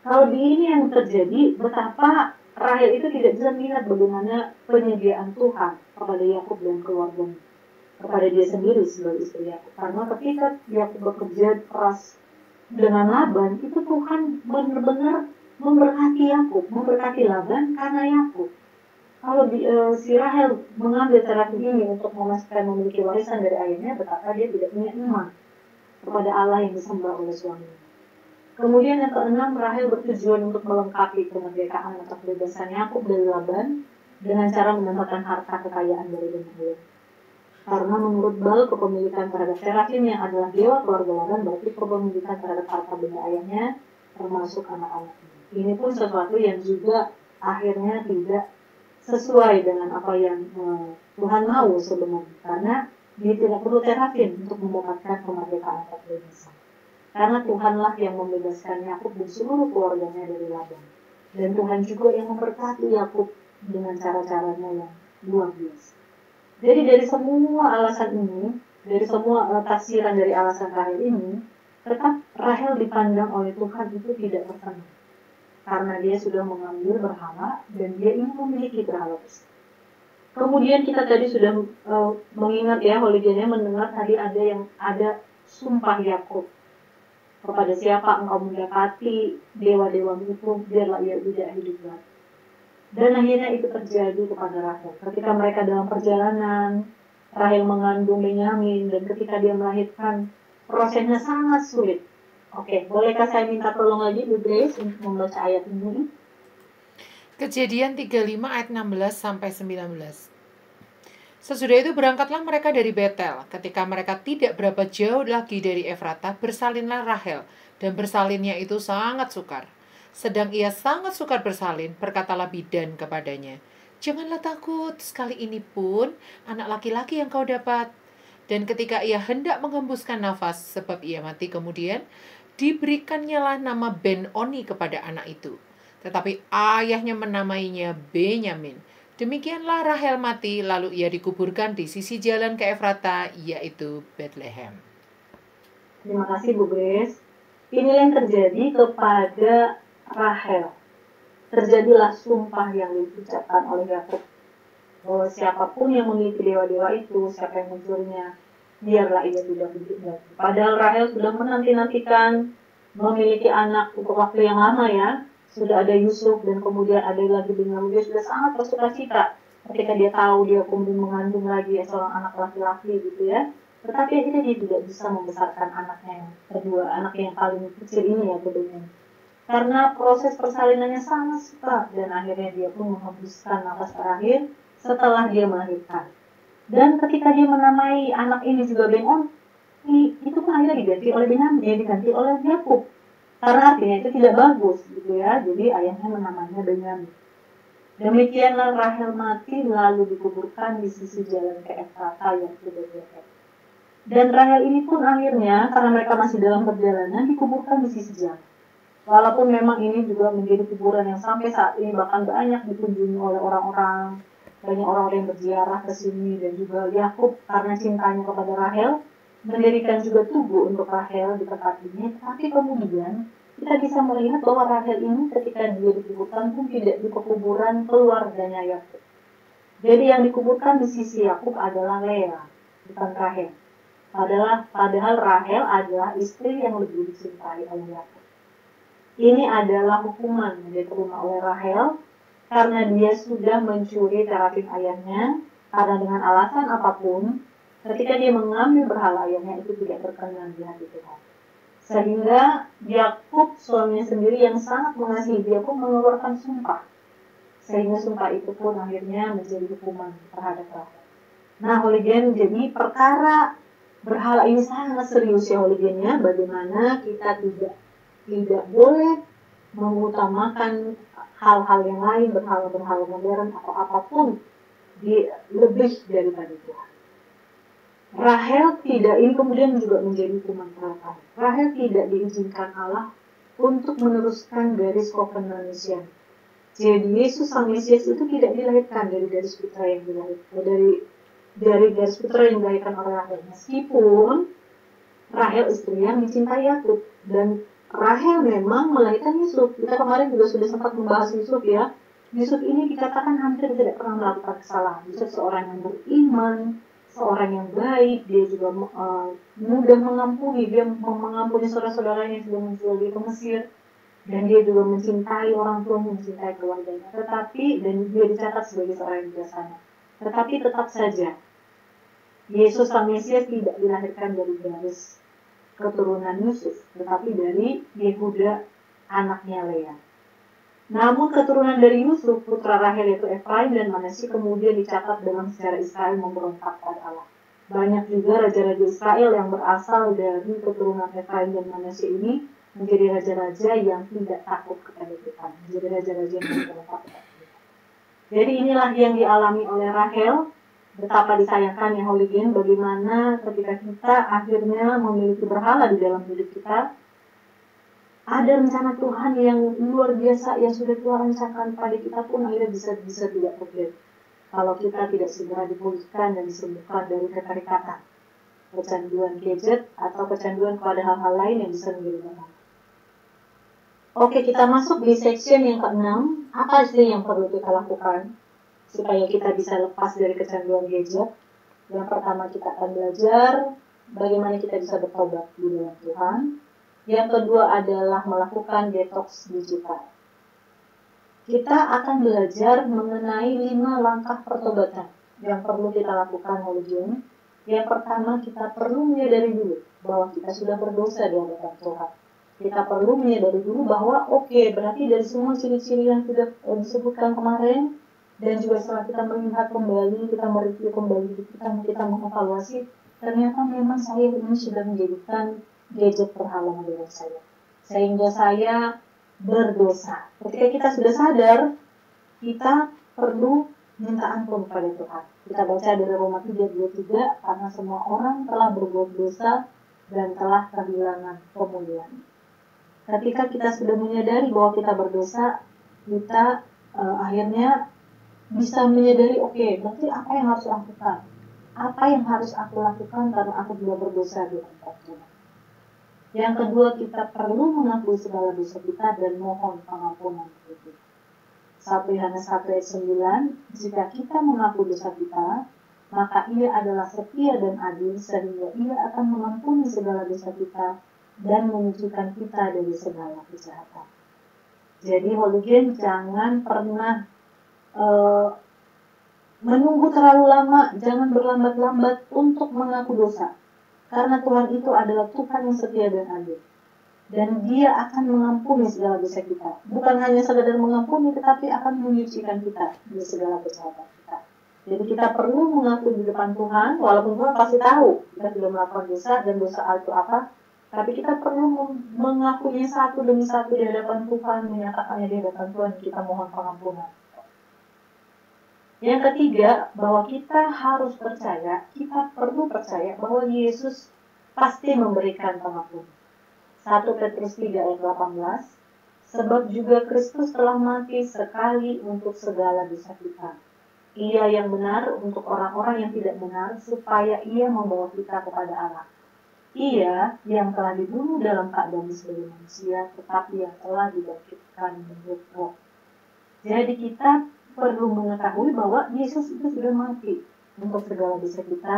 Kalau di ini yang terjadi, betapa Rahel itu tidak bisa melihat bagaimana penyediaan Tuhan kepada Yakub dan keluarganya, kepada dia sendiri sebagai istri Yakub. Karena ketika Yakub bekerja keras dengan Laban, itu Tuhan benar-benar memberkati Yakub, memberkati Laban karena Yakub. Kalau si Rahel mengambil terafim ini untuk memastikan memiliki warisan dari ayahnya, betapa dia tidak punya iman kepada Allah yang disembah oleh suaminya. Kemudian yang keenam, Rahel bertujuan untuk melengkapi kemerdekaan atau kebebasan Yakub dari Laban dengan cara menambahkan harta kekayaan dari ayah. Karena menurut Bal, kepemilikan terhadap terafim yang adalah dewa keluarga Laban, berarti kepemilikan terhadap harta benda ayahnya termasuk anak-anaknya. Ini pun sesuatu yang juga akhirnya tidak sesuai dengan apa yang Tuhan mau sebenarnya, karena dia tidak perlu terafim untuk mendapatkan kemerdekaan atau kebebasan. Karena Tuhanlah yang membebaskan Yakub dan seluruh keluarganya dari Laban. Dan Tuhan juga yang memberkati Yakub dengan cara-caranya yang luar biasa. Jadi dari semua alasan ini, dari semua tafsiran dari alasan Rahel ini, tetap Rahel dipandang oleh Tuhan itu tidak berkenan. Karena dia sudah mengambil berhala dan dia ingin memiliki berhala tersebut. Kemudian kita tadi sudah mengingat ya, holiday-nya mendengar tadi ada sumpah Yakub, kepada siapa engkau mendekati dewa-dewa itu, biarlah ia tidak hidup lagi. Dan akhirnya itu terjadi kepada Rahel. Ketika mereka dalam perjalanan, Rahel mengandung Benyamin, dan ketika dia melahirkan, prosesnya sangat sulit. Oke, bolehkah saya minta tolong lagi Bu Grace untuk membaca ayat ini? Kejadian 35 ayat 16 sampai 19. Sesudah itu berangkatlah mereka dari Betel. Ketika mereka tidak berapa jauh lagi dari Efratah, bersalinlah Rahel, dan bersalinnya itu sangat sukar. Sedang ia sangat sukar bersalin, berkatalah bidan kepadanya, "Janganlah takut, sekali ini pun anak laki-laki yang kau dapat." Dan ketika ia hendak menghembuskan nafas, sebab ia mati kemudian, diberikannya lah nama Ben-Oni kepada anak itu. Tetapi ayahnya menamainya Benyamin. Demikianlah Rahel mati, lalu ia dikuburkan di sisi jalan ke Efrata, yaitu Bethlehem. Terima kasih Bu Grace. Ini yang terjadi kepada Rahel. Terjadilah sumpah yang diucapkan oleh Yakub, bahwa siapapun yang memiliki dewa-dewa itu, siapa yang mencurinya, biarlah ia tidak hidup lagi. Padahal Rahel sudah menanti-nantikan memiliki anak untuk waktu yang lama ya. Sudah ada Yusuf dan kemudian ada lagi Benyamin. Dia sudah sangat bersukacita ketika dia tahu dia kemudian mengandung lagi seorang anak laki-laki gitu ya. Tetapi akhirnya dia tidak bisa membesarkan anaknya yang kedua, anaknya yang paling kecil ini ya Benyamin. Karena proses persalinannya sangat suka, dan akhirnya dia pun menghembuskan nafas terakhir setelah dia melahirkan. Dan ketika dia menamai anak ini juga Ben-On, itu pun akhirnya diganti oleh Benyamin, diganti oleh Yakub. karena artinya itu tidak bagus gitu ya. Jadi ayahnya menamainya Benyamin. Demikianlah Rahel mati lalu dikuburkan di sisi jalan ke Efrata yang sudah Bethlehem. Dan Rahel ini pun akhirnya karena mereka masih dalam perjalanan dikuburkan di sisi jalan. Walaupun memang ini juga menjadi kuburan yang sampai saat ini bahkan banyak dikunjungi oleh orang-orang, banyak orang-orang yang berziarah ke sini, dan juga Yakub karena cintanya kepada Rahel mendirikan juga tugu untuk Rahel di tempat ini. Tapi kemudian kita bisa melihat bahwa Rahel ini ketika dia dikuburkan pun tidak di kuburan keluarganya Yakub. Jadi yang dikuburkan di sisi Yakub adalah Lea, bukan Rahel. Padahal Rahel adalah istri yang lebih dicintai oleh Yakub. Ini adalah hukuman yang diterima oleh Rahel karena dia sudah mencuri terafim ayahnya, karena dengan alasan apapun, ketika dia mengambil berhala ayahnya itu tidak berkenan di hati Tuhan. Sehingga Yakub suaminya sendiri yang sangat mengasihi dia pun mengeluarkan sumpah. Sehingga sumpah itu pun akhirnya menjadi hukuman terhadap Rahel. Nah, Holigen, jadi perkara berhala ini sangat serius ya Holigennya, bagaimana kita tidak boleh mengutamakan hal-hal yang lain, berhala-berhala modern atau apapun lebih daripada Tuhan. Rahel tidak, ini kemudian juga menjadi hukuman terhadap Rahel tidak diizinkan Allah untuk meneruskan garis kovenansian. Jadi Yesus sang Mesias itu tidak dilahirkan dari garis putra yang dilahirkan dari garis putra yang dilahirkan oleh Rahel. Meskipun Rahel istri yang dicintai Yakub, dan Rahel memang melahirkan Yusuf. Kita kemarin juga sudah sempat membahas Yusuf ya. Yusuf ini dikatakan hampir tidak pernah melakukan kesalahan. Yusuf seorang yang beriman, seorang yang baik, dia juga mudah mengampuni. Dia mengampuni saudara-saudaranya yang sudah menjual dia ke Mesir. Dan dia juga mencintai orang tuanya, mencintai keluarganya. Tetapi, dan dia dicatat sebagai seorang yang bijaksana. Tetapi tetap saja, Yesus sang Mesias tidak dilahirkan dari garis keturunan Yusuf, tetapi dari Yehuda, anaknya Lea. Namun keturunan dari Yusuf, putra Rahel yaitu Efraim dan Manasye kemudian dicatat dalam sejarah Israel memberontak pada Allah. Banyak juga raja-raja Israel yang berasal dari keturunan Efraim dan Manasye ini menjadi raja-raja yang tidak takut kepada Tuhan, menjadi raja-raja yang memberontak kepada Tuhan. Jadi inilah yang dialami oleh Rahel. Betapa disayangkan ya Holigen, bagaimana ketika kita akhirnya memiliki berhala di dalam hidup kita, ada rencana Tuhan yang luar biasa yang sudah Tuhan rencanakan pada kita pun akhirnya bisa tidak terjadi. Kalau kita tidak segera dipulihkan dan disembuhkan dari keterikatan, kecanduan gadget atau kecanduan kepada hal-hal lain yang bisa menjadi beban. Oke, kita masuk di section yang ke-6. Apa sih yang perlu kita lakukan supaya kita bisa lepas dari kecanduan gadget? Yang pertama, kita akan belajar bagaimana kita bisa bertobat di dalam Tuhan. Yang kedua adalah melakukan detox digital. Kita akan belajar mengenai 5 langkah pertobatan yang perlu kita lakukan oleh John. Yang pertama, kita perlu menyadari dulu bahwa kita sudah berdosa di hadapan Tuhan. Kita perlu menyadari dulu bahwa berarti dari semua ciri-ciri yang sudah disebutkan kemarin, dan juga setelah kita melihat kembali, kita mereview kembali, kita mengevaluasi, ternyata memang saya ini sudah menjadikan gadget berhala modern saya. Sehingga saya berdosa. Ketika kita sudah sadar, kita perlu minta ampun kepada Tuhan. Kita baca dari Roma 3:23, karena semua orang telah berbuat dosa dan telah kehilangan kemuliaan. Ketika kita sudah menyadari bahwa kita berdosa, kita akhirnya bisa menyadari, berarti apa yang harus aku lakukan? Apa yang harus aku lakukan karena aku sudah berdosa di hadapan Tuhan? Yang kedua, kita perlu mengakui segala dosa kita dan mohon pengampunan itu. 1 Yohanes 1 ayat 9, jika kita mengaku dosa kita, maka Ia adalah setia dan adil sehingga Ia akan mengampuni segala dosa kita dan menyucikan kita dari segala kejahatan. Jadi Holigen, jangan pernah menunggu terlalu lama, jangan berlambat-lambat untuk mengaku dosa. Karena Tuhan itu adalah Tuhan yang setia dan adil. Dan Dia akan mengampuni segala dosa kita. Bukan hanya sekadar mengampuni, tetapi akan menyucikan kita dari segala kejahatan kita. Jadi kita perlu mengaku di depan Tuhan, walaupun Tuhan pasti tahu kita sudah melakukan dosa dan dosa itu apa. Tapi kita perlu mengakuinya satu demi satu di hadapan Tuhan, menyatakannya di hadapan Tuhan, kita mohon pengampunan. Yang ketiga, bahwa kita harus percaya, kita perlu percaya bahwa Yesus pasti memberikan pengampunan. 1 Petrus 3 ayat 18, sebab juga Kristus telah mati sekali untuk segala dosa kita. Ia yang benar untuk orang-orang yang tidak benar, supaya ia membawa kita kepada Allah. Ia yang telah dibunuh dalam keadaan sebagai manusia, tetapi yang telah dibangkitkan menurut roh. Jadi kita perlu mengetahui bahwa Yesus itu sudah mati untuk segala dosa kita,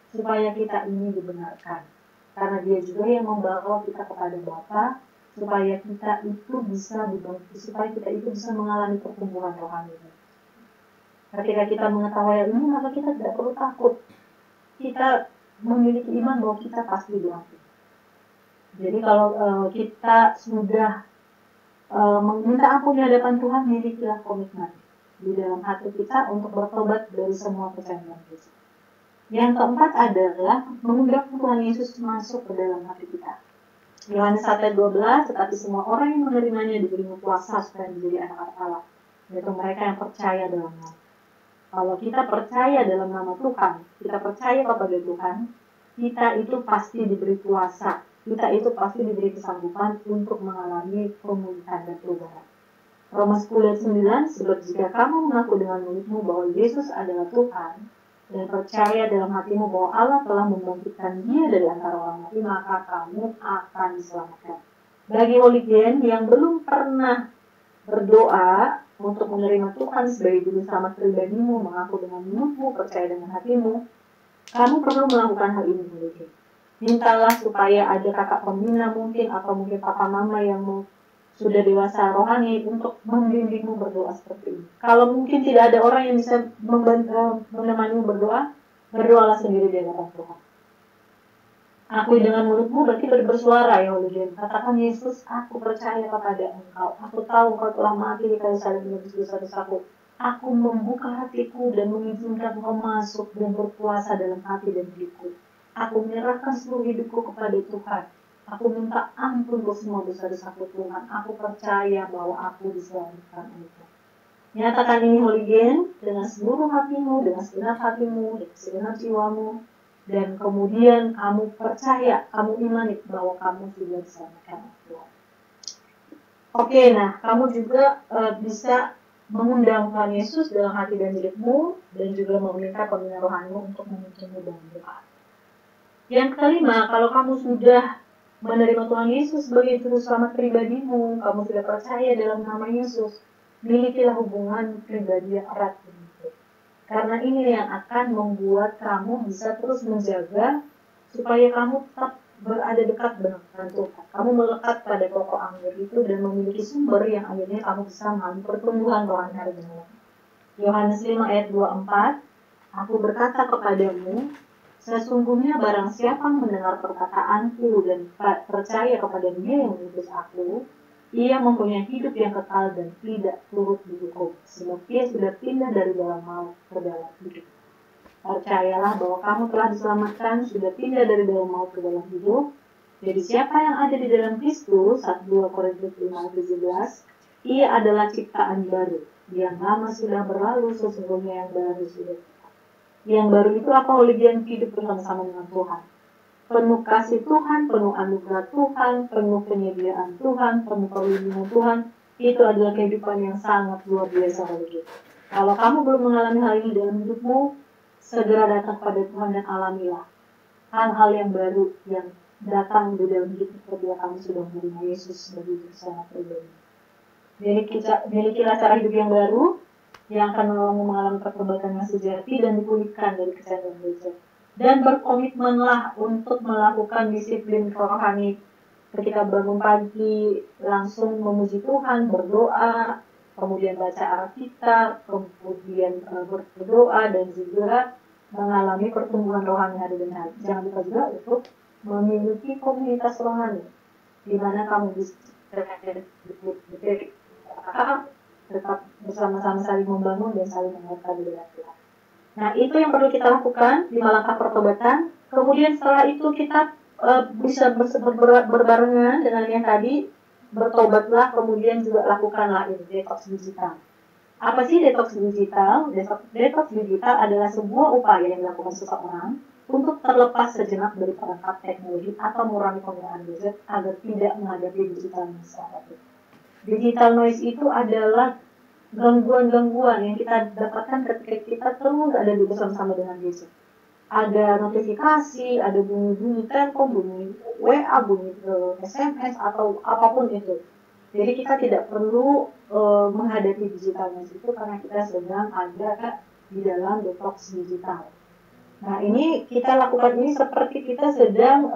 supaya kita ini dibenarkan. Karena dia juga yang membawa kita kepada Bapa, supaya kita itu bisa dibangkit, supaya kita itu bisa mengalami pertumbuhan rohani. Ketika kita mengetahui hal ini, maka kita tidak perlu takut. Kita memiliki iman bahwa kita pasti diampuni. Jadi kalau kita sudah meminta ampun di hadapan Tuhan, milikilah komitmen di dalam hati kita untuk bertobat dari semua kesalahan kita. Yang keempat adalah mengundang Tuhan Yesus masuk ke dalam hati kita. Yohanes 1:12, tetapi semua orang yang menerimanya diberi kuasa supaya menjadi anak-anak Allah, yaitu mereka yang percaya dalam nama. Kalau kita percaya dalam nama Tuhan, kita percaya kepada Tuhan, kita itu pasti diberi kuasa, kita itu pasti diberi kesanggupan untuk mengalami pemulihan dan perubahan. Roma 10:9, sebab jika kamu mengaku dengan mulutmu bahwa Yesus adalah Tuhan, dan percaya dalam hatimu bahwa Allah telah membangkitkan dia dari antara orang mati, maka kamu akan diselamatkan. Bagi Holigen yang belum pernah berdoa untuk menerima Tuhan sebagai juru selamat pribadimu, mengaku dengan mulutmu, percaya dengan hatimu, kamu perlu melakukan hal ini, Holigen. Mintalah supaya ada kakak pembina mungkin, atau mungkin papa mama yang sudah dewasa rohani untuk membimbingmu berdoa seperti ini. Kalau mungkin tidak ada orang yang bisa menemanimu berdoa, berdoalah sendiri di hadapan Tuhan. Akui dengan mulutmu berarti bersuara ya Holigen. Katakan, Yesus, aku percaya kepada Engkau. Aku tahu Engkau telah mati di kayu salib menebus dosa-dosaku. Aku membuka hatiku dan mengizinkan Engkau masuk dan berkuasa dalam hati dan hidupku. Aku menyerahkan seluruh hidupku kepada Tuhan. Aku minta ampun untuk semua dosa-dosaku Tuhan. Aku percaya bahwa aku diselamatkan oleh Tuhan. Nyatakan ini Holigen dengan seluruh hatimu, dengan segenap hatimu, dengan segenap jiwamu. Dan kemudian kamu percaya, kamu imani bahwa kamu sudah diselamatkan oleh Tuhan. Oke, nah kamu juga bisa mengundang Tuhan Yesus dalam hati dan hidupmu, dan juga meminta pembina rohanimu untuk menuntunmu dalam doa. Yang kelima, kalau kamu sudah menerima Tuhan Yesus sebagai juru selamat pribadimu, kamu sudah percaya dalam nama Yesus, milikilah hubungan pribadi yang erat dengan Dia. Karena ini yang akan membuat kamu bisa terus menjaga supaya kamu tetap berada dekat dengan Tuhan. Kamu melekat pada pokok anggur itu dan memiliki sumber yang akhirnya kamu bisa mengalami pertumbuhan rohani hari demi hari. Yohanes 5 ayat 24, aku berkata kepadamu, sesungguhnya barang siapa mendengar perkataanku dan percaya kepada Dia yang mengutus aku, ia mempunyai hidup yang kekal dan tidak turut dihukum, sebab ia sudah pindah dari dalam maut ke dalam hidup. Percayalah bahwa kamu telah diselamatkan, sudah pindah dari dalam maut ke dalam hidup. Jadi siapa yang ada di dalam Kristus, 1 Korintus 5:17, ia adalah ciptaan baru. Yang lama sudah berlalu, sesungguhnya yang baru sudah. Yang baru itu apa? Holigen hidup bersama-sama dengan Tuhan. Penuh kasih Tuhan, penuh anugerah Tuhan, penuh penyediaan Tuhan, penuh perlindungan Tuhan. Itu adalah kehidupan yang sangat luar biasa Holigen. Kalau kamu belum mengalami hal ini dalam hidupmu, segera datang kepada Tuhan dan alamilah hal-hal yang baru yang datang di dalam hidup ketika kamu sudah menerima Yesus sebagai juru selamat pribadi. Milikilah cara hidup yang baru, yang akan menolongmu mengalami pertobatan yang sejati dan dipulihkan dari kesalahan dosa. Dan berkomitmenlah untuk melakukan disiplin rohani. Ketika bangun pagi, langsung memuji Tuhan, berdoa, kemudian baca Alkitab, kemudian berdoa, dan juga mengalami pertumbuhan rohani hari demi hari. Jangan lupa juga untuk memiliki komunitas rohani, di mana kamu bisa tetap bersama-sama saling membangun dan saling menguatkan di dalam Tuhan. Nah, itu yang perlu kita lakukan, 5 langkah pertobatan. Kemudian setelah itu kita bisa berbarengan dengan yang tadi, bertobatlah, kemudian juga lakukanlah ini detox digital. Apa sih detox digital? Detox digital adalah sebuah upaya yang dilakukan seseorang untuk terlepas sejenak dari perangkat teknologi atau mengurangi penggunaan gadget agar tidak menghadapi digital noise. Digital noise itu adalah gangguan-gangguan yang kita dapatkan ketika kita terus ada di bersama-sama dengan gadget. Ada notifikasi, ada bunyi-bunyi telepon, bunyi WA, bunyi SMS atau apapun itu. Jadi kita tidak perlu menghadapi digital noise itu karena kita sedang ada di dalam detox digital. Nah, ini kita lakukan ini seperti kita sedang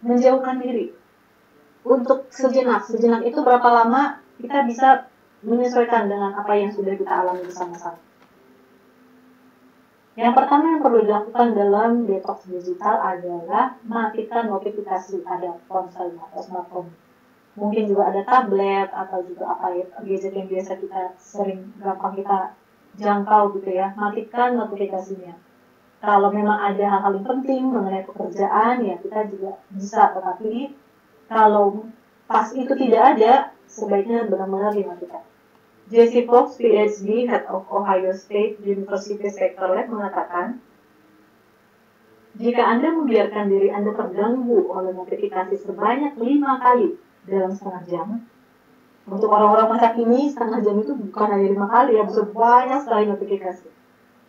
menjauhkan diri. Untuk sejenak itu berapa lama kita bisa menyesuaikan dengan apa yang sudah kita alami bersama-sama. Yang pertama yang perlu dilakukan dalam detox digital adalah matikan notifikasi pada ponsel atau smartphone. Mungkin juga ada tablet atau juga gadget yang biasa kita sering gampang kita jangkau gitu ya. Matikan notifikasinya. Kalau memang ada hal-hal yang penting mengenai pekerjaan ya kita juga bisa, tetapi kalau pas itu tidak ada sebaiknya benar-benar dimatikan. Jesse Fox, PhD, Head of Ohio State University Spectre Lab mengatakan, jika Anda membiarkan diri Anda terganggu oleh notifikasi sebanyak 5 kali dalam setengah jam, untuk orang-orang masa kini, setengah jam itu bukan hanya 5 kali ya, bisa banyak sekali notifikasi.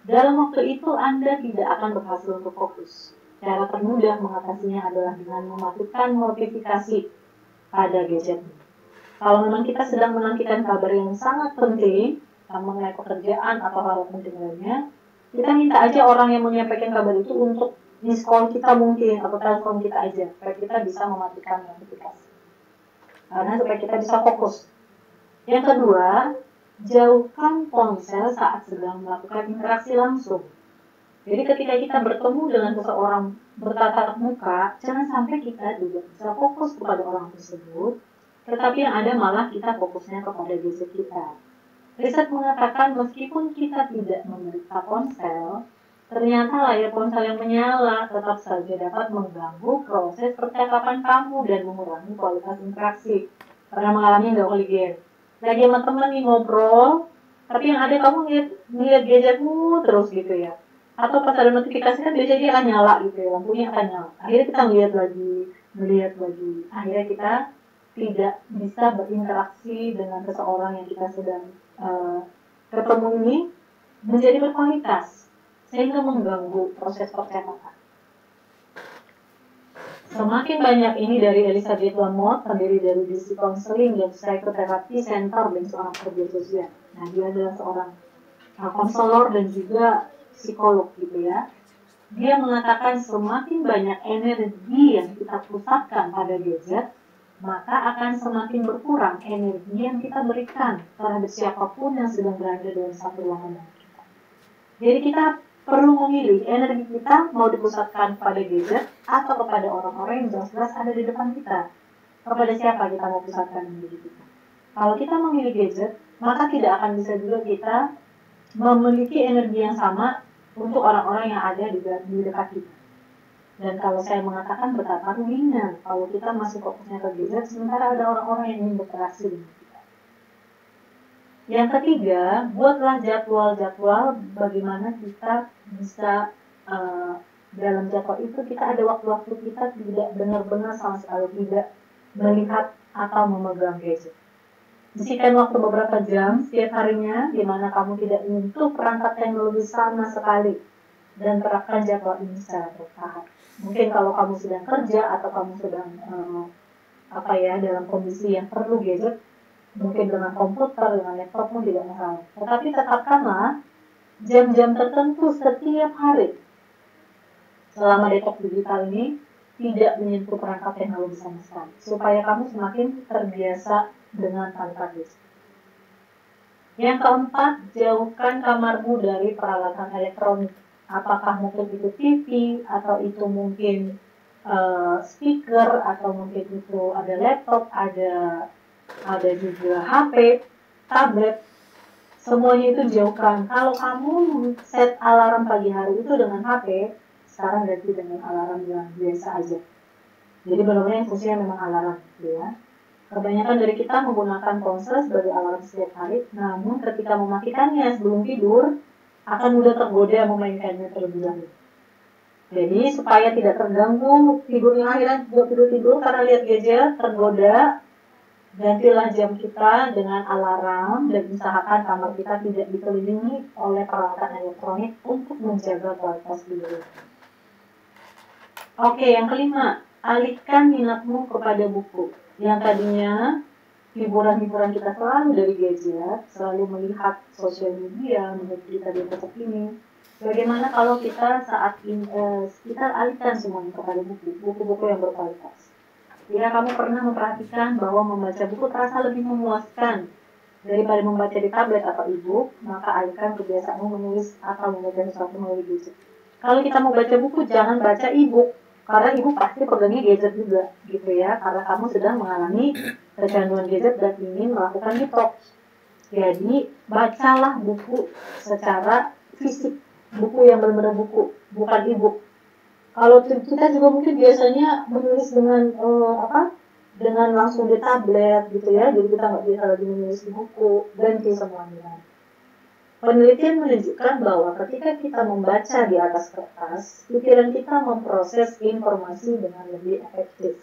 Dalam waktu itu, Anda tidak akan berhasil untuk fokus. Cara termudah mengatasinya adalah dengan mematikan notifikasi pada gadget. Kalau memang kita sedang menantikan kabar yang sangat penting, mengenai pekerjaan atau hal penting lainnya, kita minta aja orang yang menyampaikan kabar itu untuk miss call kita mungkin, atau telepon kita aja, supaya kita bisa mematikan notifikasi. Karena supaya kita bisa fokus. Yang kedua, jauhkan ponsel saat sedang melakukan interaksi langsung. Jadi ketika kita bertemu dengan seseorang bertatap muka, jangan sampai kita juga bisa fokus kepada orang tersebut, tetapi yang ada malah kita fokusnya kepada gadget kita. Riset mengatakan meskipun kita tidak memeriksa ponsel, ternyata layar ponsel yang menyala tetap saja dapat mengganggu proses percakapan kamu dan mengurangi kualitas interaksi. Pernah mengalami nggak, Olivier? Lagi sama temen nih ngobrol, tapi yang ada kamu ngeliat gadgetmu terus gitu ya. Atau pas ada notifikasi kan biasanya dia akan nyala gitu ya, lampunya akan nyala. Akhirnya kita melihat lagi. Akhirnya kita tidak bisa berinteraksi dengan seseorang yang kita sedang ketemu ini menjadi berkualitas sehingga mengganggu proses percakapan. Semakin banyak ini dari Elizabeth Lamott, terdiri dari DC Counseling dan Psychotherapy Center dan seorang kerja sosial. Nah, dia adalah seorang konselor dan juga psikolog gitu ya. Dia mengatakan semakin banyak energi yang kita pusatkan pada gadget, maka akan semakin berkurang energi yang kita berikan terhadap siapapun yang sedang berada dalam satu ruangan dengan kita. Jadi kita perlu memilih energi kita mau dipusatkan pada gadget atau kepada orang-orang yang jelas-jelas ada di depan kita. Kepada siapa kita mau pusatkan energi kita. Kalau kita memilih gadget, maka tidak akan bisa juga kita memiliki energi yang sama untuk orang-orang yang ada di dekat kita. Dan kalau saya mengatakan betapa ruginya kalau kita masih fokusnya ke gadget, sementara ada orang-orang yang ingin berinteraksi dengan kita. Yang ketiga, buatlah jadwal-jadwal bagaimana kita bisa dalam jadwal itu kita ada waktu-waktu kita tidak benar-benar sama sekali tidak melihat atau memegang gadget. Sisihkan waktu beberapa jam setiap harinya di mana kamu tidak menyentuh perangkat teknologi sama sekali dan terapkan jadwal ini secara bertahap. Mungkin kalau kamu sedang kerja atau kamu sedang dalam kondisi yang perlu gadget, mungkin dengan komputer, dengan laptop pun tidak masalah. Tetapi tetapkanlah jam-jam tertentu setiap hari selama detox digital ini tidak menyentuh perangkat teknologi sama sekali, supaya kamu semakin terbiasa dengan tanpa gadget. Yang keempat, jauhkan kamarmu dari peralatan elektronik. Apakah mungkin itu TV, atau itu mungkin speaker, atau mungkin itu ada laptop, ada juga HP, tablet. Semuanya itu jauhkan. Kalau kamu set alarm pagi hari itu dengan HP, sekarang ganti dengan alarm yang biasa aja. Jadi benar-benar yang fungsinya memang alarm gitu ya. Kebanyakan dari kita menggunakan ponsel sebagai alarm setiap hari, namun ketika mematikannya sebelum tidur, akan mudah tergoda memainkannya terlebih dahulu. Jadi supaya tidak terganggu tidurnya akhirnya juga tidur karena lihat gadget, tergoda, gantilah jam kita dengan alarm dan usahakan kamar kita tidak dikelilingi oleh peralatan elektronik untuk menjaga kualitas tidur. Oke, yang kelima, alihkan minatmu kepada buku. Yang tadinya hiburan-hiburan kita selalu dari gadget, selalu melihat sosial media, melihat berita di toko ini. Bagaimana kalau kita saat ini kita alihkan semuanya kepada buku-buku yang berkualitas. Jika kamu pernah memperhatikan bahwa membaca buku terasa lebih memuaskan daripada membaca di tablet atau e-book, maka alihkan kebiasaanmu menulis atau membaca sesuatu melalui gadget. Kalau kita mau baca buku, jangan baca e-book, karena ibu pasti pegangnya gadget juga, gitu ya, karena kamu sedang mengalami kecanduan gadget dan ingin melakukan detox. Jadi, bacalah buku secara fisik, buku yang benar-benar buku, bukan e-book. Kalau kita juga mungkin biasanya menulis dengan dengan langsung di tablet, gitu ya, jadi kita nggak bisa lagi menulis di buku, ganti semuanya. Penelitian menunjukkan bahwa ketika kita membaca di atas kertas, pikiran kita memproses informasi dengan lebih efektif.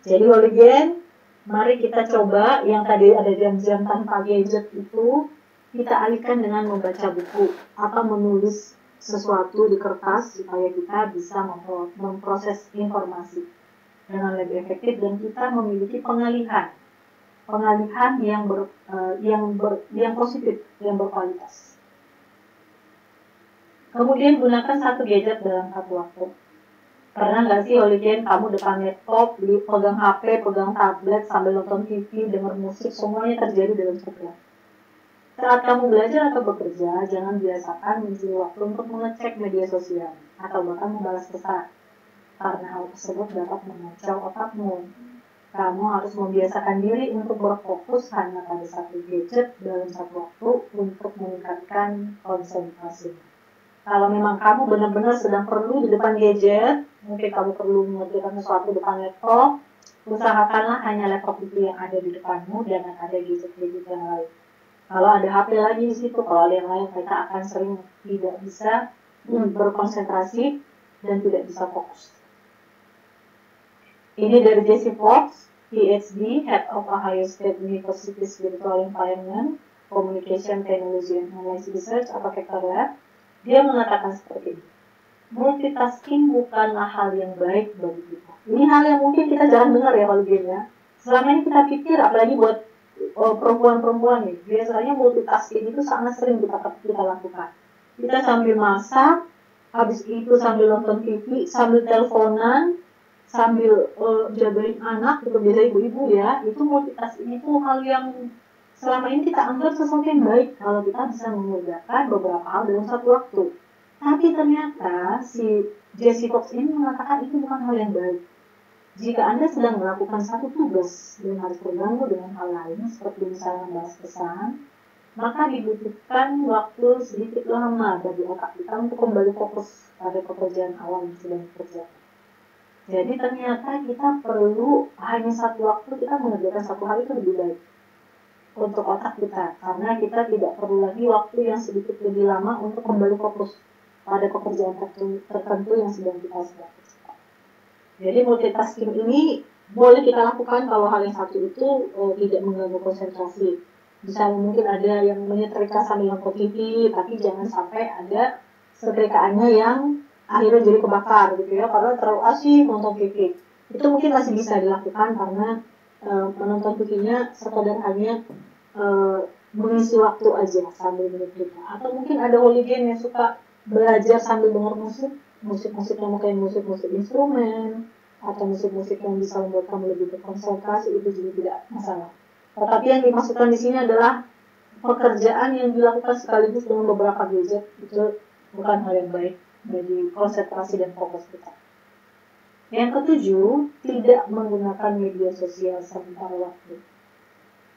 Jadi Holigen, mari kita coba yang tadi ada jam-jam tanpa gadget itu, kita alihkan dengan membaca buku atau menulis sesuatu di kertas supaya kita bisa memproses informasi dengan lebih efektif dan kita memiliki pengalihan yang positif, yang berkualitas. Kemudian gunakan satu gadget dalam satu waktu. Pernah nggak sih Holigen kamu depan laptop, pegang HP, pegang tablet sambil nonton TV, dengar musik, semuanya terjadi dalam sekejap. Saat kamu belajar atau bekerja, jangan biasakan mencuri waktu untuk mengecek media sosial atau bahkan membalas pesan, karena hal tersebut dapat mengacau otakmu. Kamu harus membiasakan diri untuk berfokus hanya pada satu gadget dalam satu waktu untuk meningkatkan konsentrasi. Kalau memang kamu benar-benar sedang perlu di depan gadget, mungkin kamu perlu mengerjakan sesuatu di depan laptop, usahakanlah hanya laptop itu yang ada di depanmu, jangan ada gadget-gadget yang lain. Kalau ada HP lagi di situ, kalau ada yang lain, mereka akan sering tidak bisa berkonsentrasi dan tidak bisa fokus. Ini dari Jesse Fox, PhD, Head of Ohio State University's Virtual Environment, Communication Technology and Analysis Research atau Vector Lab. Dia mengatakan seperti ini. Multitasking bukanlah hal yang baik bagi kita. Ini hal yang mungkin kita jarang dengar ya Holigen ya. Selama ini kita pikir, apalagi buat perempuan-perempuan nih, biasanya multitasking itu sangat sering kita lakukan. Kita sambil masak, habis itu sambil nonton TV, sambil teleponan, sambil jagain anak, itu biasa ibu-ibu ya, itu multitasking itu hal yang selama ini kita anggap sesuatu yang baik kalau kita bisa mengerjakan beberapa hal dalam satu waktu. Tapi ternyata si Jesse Fox ini mengatakan itu bukan hal yang baik. Jika Anda sedang melakukan satu tugas dan harus terganggu dengan hal lain, seperti misalnya membalas pesan, maka dibutuhkan waktu sedikit lama bagi otak kita untuk kembali fokus pada pekerjaan awal yang sedang dikerjakan. Jadi ternyata kita perlu hanya satu waktu kita mengerjakan satu hal itu lebih baik untuk otak kita, karena kita tidak perlu lagi waktu yang sedikit lebih lama untuk kembali fokus pada pekerjaan tertentu yang sedang kita kerjakan. Jadi multitasking ini boleh kita lakukan kalau hal yang satu itu tidak mengganggu konsentrasi. Misalnya mungkin ada yang menyetrika sambil nonton TV, tapi jangan sampai ada setrikaannya yang akhirnya jadi kebakar gitu ya, karena terlalu asyik nonton TV. Itu mungkin masih bisa dilakukan karena menonton TV-nya sekadar hanya mengisi waktu aja sambil menyetrika. Atau mungkin ada Holigen yang suka belajar sambil dengar musik-musik yang mungkin musik-musik instrumen atau musik-musik yang bisa membuat kamu lebih berkonsentrasi, itu juga tidak masalah. Tetapi yang dimaksudkan di sini adalah pekerjaan yang dilakukan sekaligus dengan beberapa gadget, itu bukan hal yang baik bagi konsentrasi dan fokus kita. Yang ketujuh, tidak menggunakan media sosial sementara waktu.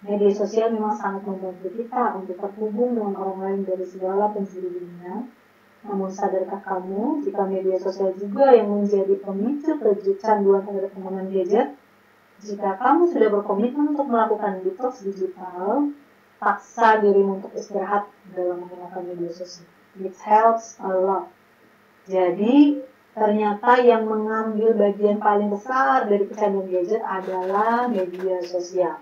Media sosial memang sangat membantu kita untuk terhubung dengan orang lain dari segala penjuru dunia. Namun sadarkah kamu jika media sosial juga yang menjadi pemicu kecanduan terhadap penggunaan gadget? Jika kamu sudah berkomitmen untuk melakukan detox digital, paksa dirimu untuk istirahat dalam menggunakan media sosial. It helps a lot. Jadi, ternyata yang mengambil bagian paling besar dari kecanduan gadget adalah media sosial.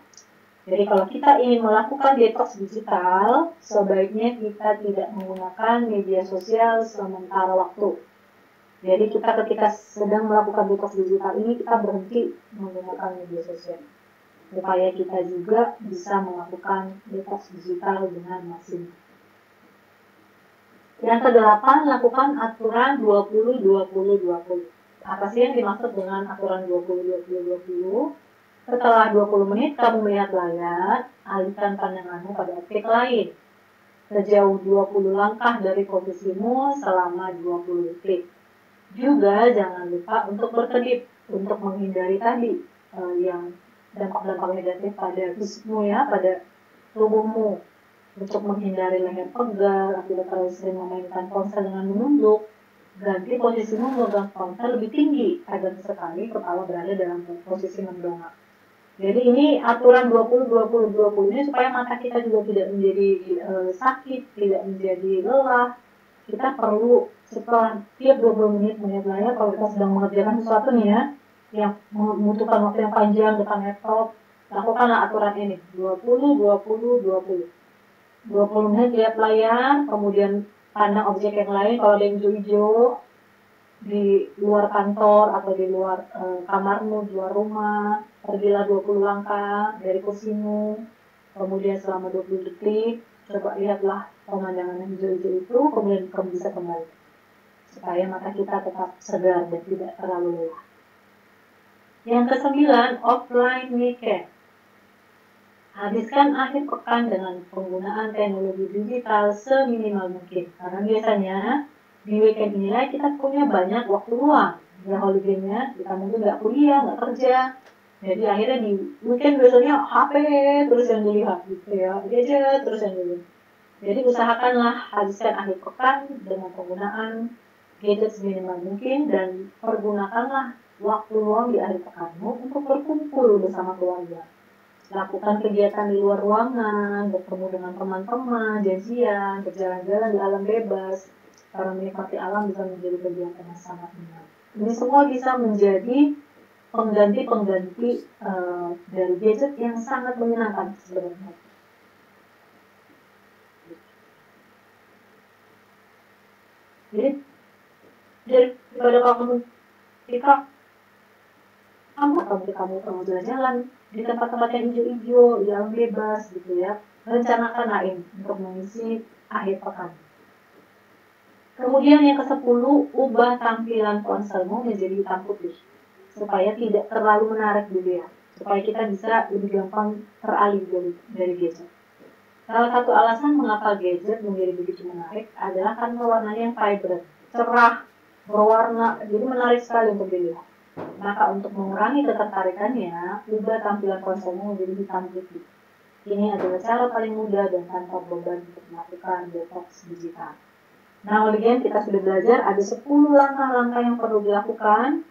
Jadi kalau kita ingin melakukan detox digital, sebaiknya kita tidak menggunakan media sosial sementara waktu. Jadi kita ketika sedang melakukan detox digital ini, kita berhenti menggunakan media sosial. Supaya kita juga bisa melakukan detox digital dengan maksimal. Yang kedelapan, lakukan aturan 20-20-20. Apa sih yang dimaksud dengan aturan 20-20-20? Setelah 20 menit kamu melihat layar, alihkan pandanganmu pada objek lain. Sejauh 20 langkah dari posisimu selama 20 detik. Juga jangan lupa untuk berkedip, untuk menghindari tadi yang dampak-dampak negatif pada fisikmu ya, pada tubuhmu. Untuk menghindari leher pegal, tidak terlalu sering memainkan ponsel dengan menunduk, ganti posisimu memegang ponsel lebih tinggi agar sekali kepala berada dalam posisi mendongak. Jadi ini aturan 20-20-20 ini supaya mata kita juga tidak menjadi sakit, tidak menjadi lelah. Kita perlu setelah tiap 20 menit melihat layar, kalau kita sedang mengerjakan sesuatu nih ya, yang membutuhkan waktu yang panjang depan laptop, lakukanlah aturan ini, 20-20-20. 20 menit lihat layar, kemudian pandang objek yang lain, kalau ada yang hijau-hijau di luar kantor atau di luar kamarmu, di luar rumah, pergilah 20 langkah dari kursimu, kemudian selama 20 detik, coba lihatlah pemandangan yang hijau-hijau itu, kemudian kamu bisa kembali. Supaya mata kita tetap segar dan tidak terlalu lelah. Yang ke-9, offline weekend. Habiskan akhir pekan dengan penggunaan teknologi digital seminimal mungkin. Karena biasanya di weekend inilah kita punya banyak waktu luang. Ya holiday-nya kita mungkin nggak kuliah, nggak kerja. Jadi akhirnya di weekend biasanya HP terus yang dilihat gitu ya. Gadget terus yang dilihat. Jadi usahakanlah habiskan akhir pekan dengan penggunaan gadget seminimal mungkin dan pergunakanlah waktu luang di akhir pekanmu untuk berkumpul bersama keluarga. Lakukan kegiatan di luar ruangan, bertemu dengan teman-teman, janjian, berjalan-jalan di alam bebas, karena menikmati alam bisa menjadi kegiatan yang sangat menarik. Ini semua bisa menjadi pengganti-pengganti dari gadget yang sangat menyenangkan sebenarnya. Jadi daripada kamu jalan-jalan di tempat-tempat yang hijau-hijau, yang bebas gitu ya, rencanakan lain untuk mengisi akhir pekan. Kemudian yang ke-10, ubah tampilan ponselmu menjadi hitam putih supaya tidak terlalu menarik dilihat, supaya kita bisa lebih gampang teralih dari gadget. Salah satu alasan mengapa gadget menjadi begitu menarik adalah karena warnanya yang vibrant, cerah, berwarna, jadi menarik sekali untuk dilihat. Maka untuk mengurangi ketertarikannya, ubah tampilan ponselmu menjadi hitam putih. Ini adalah cara paling mudah dan tanpa beban untuk melakukan detox digital. Nah, kemudian kita sudah belajar ada 10 langkah-langkah yang perlu dilakukan.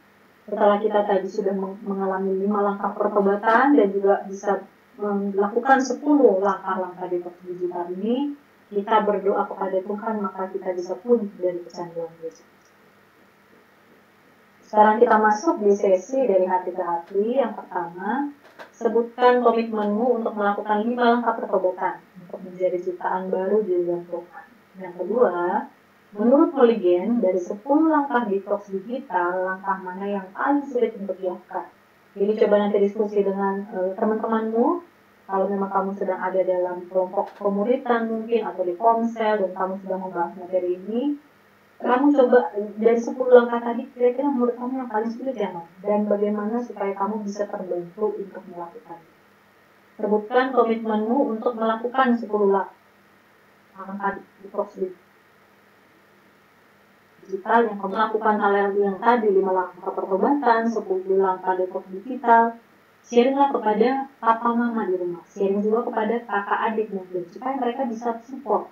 Setelah kita tadi sudah mengalami 5 langkah pertobatan dan juga bisa melakukan 10 langkah-langkah detox digital ini, kita berdoa kepada Tuhan maka kita bisa pulih dari kecanduan gadget. Sekarang kita masuk di sesi dari hati ke hati. Yang pertama, sebutkan komitmenmu untuk melakukan 5 langkah pertobatan untuk menjadi ciptaan baru di dalam Tuhan. Yang kedua, menurut Holigen, dari 10 langkah detox digital, langkah mana yang paling sulit untuk dilakukan? Jadi coba nanti diskusi dengan teman-temanmu. Kalau memang kamu sedang ada dalam kelompok pemuritan mungkin atau di Komsel dan kamu sedang membahas materi ini, kamu coba dari 10 langkah tadi, kira-kira menurut kamu yang paling sulit yang mana? Dan bagaimana supaya kamu bisa terbantu untuk melakukannya. Sebutkan komitmenmu untuk melakukan 10 langkah detox digital yang kamu lakukan hal yang tadi, 5 langkah pertobatan, 10 langkah detox digital. Sharinglah kepada papa mama di rumah, sharing juga kepada kakak adik mungkin, supaya mereka bisa support.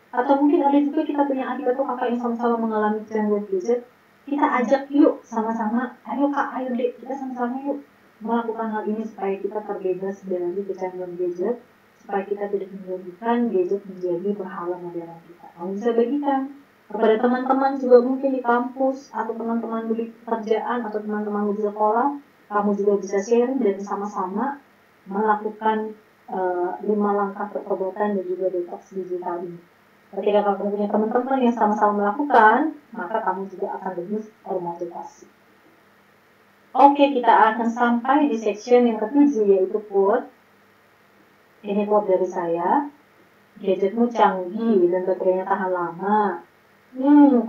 Atau mungkin ada juga kita punya adik atau kakak yang sama-sama mengalami kecanduan gadget, kita ajak yuk sama-sama, ayo kak, ayo dek, kita sama-sama yuk melakukan hal ini supaya kita terbebas dari kecanduan gadget, supaya kita tidak menjadikan gadget menjadi berhala modern kita. Kamu bisa bagikan kepada teman-teman juga mungkin di kampus, atau teman-teman di pekerjaan, atau teman-teman di sekolah, kamu juga bisa sharing dan sama-sama melakukan 5 langkah pertobatan dan juga detox digital ini. Ketika kamu punya teman-teman yang sama-sama melakukan, maka kamu juga akan lebih termotivasi. Oke, kita akan sampai di section yang ke-7, yaitu quote. Ini quote dari saya. Gadgetmu canggih dan baterainya tahan lama.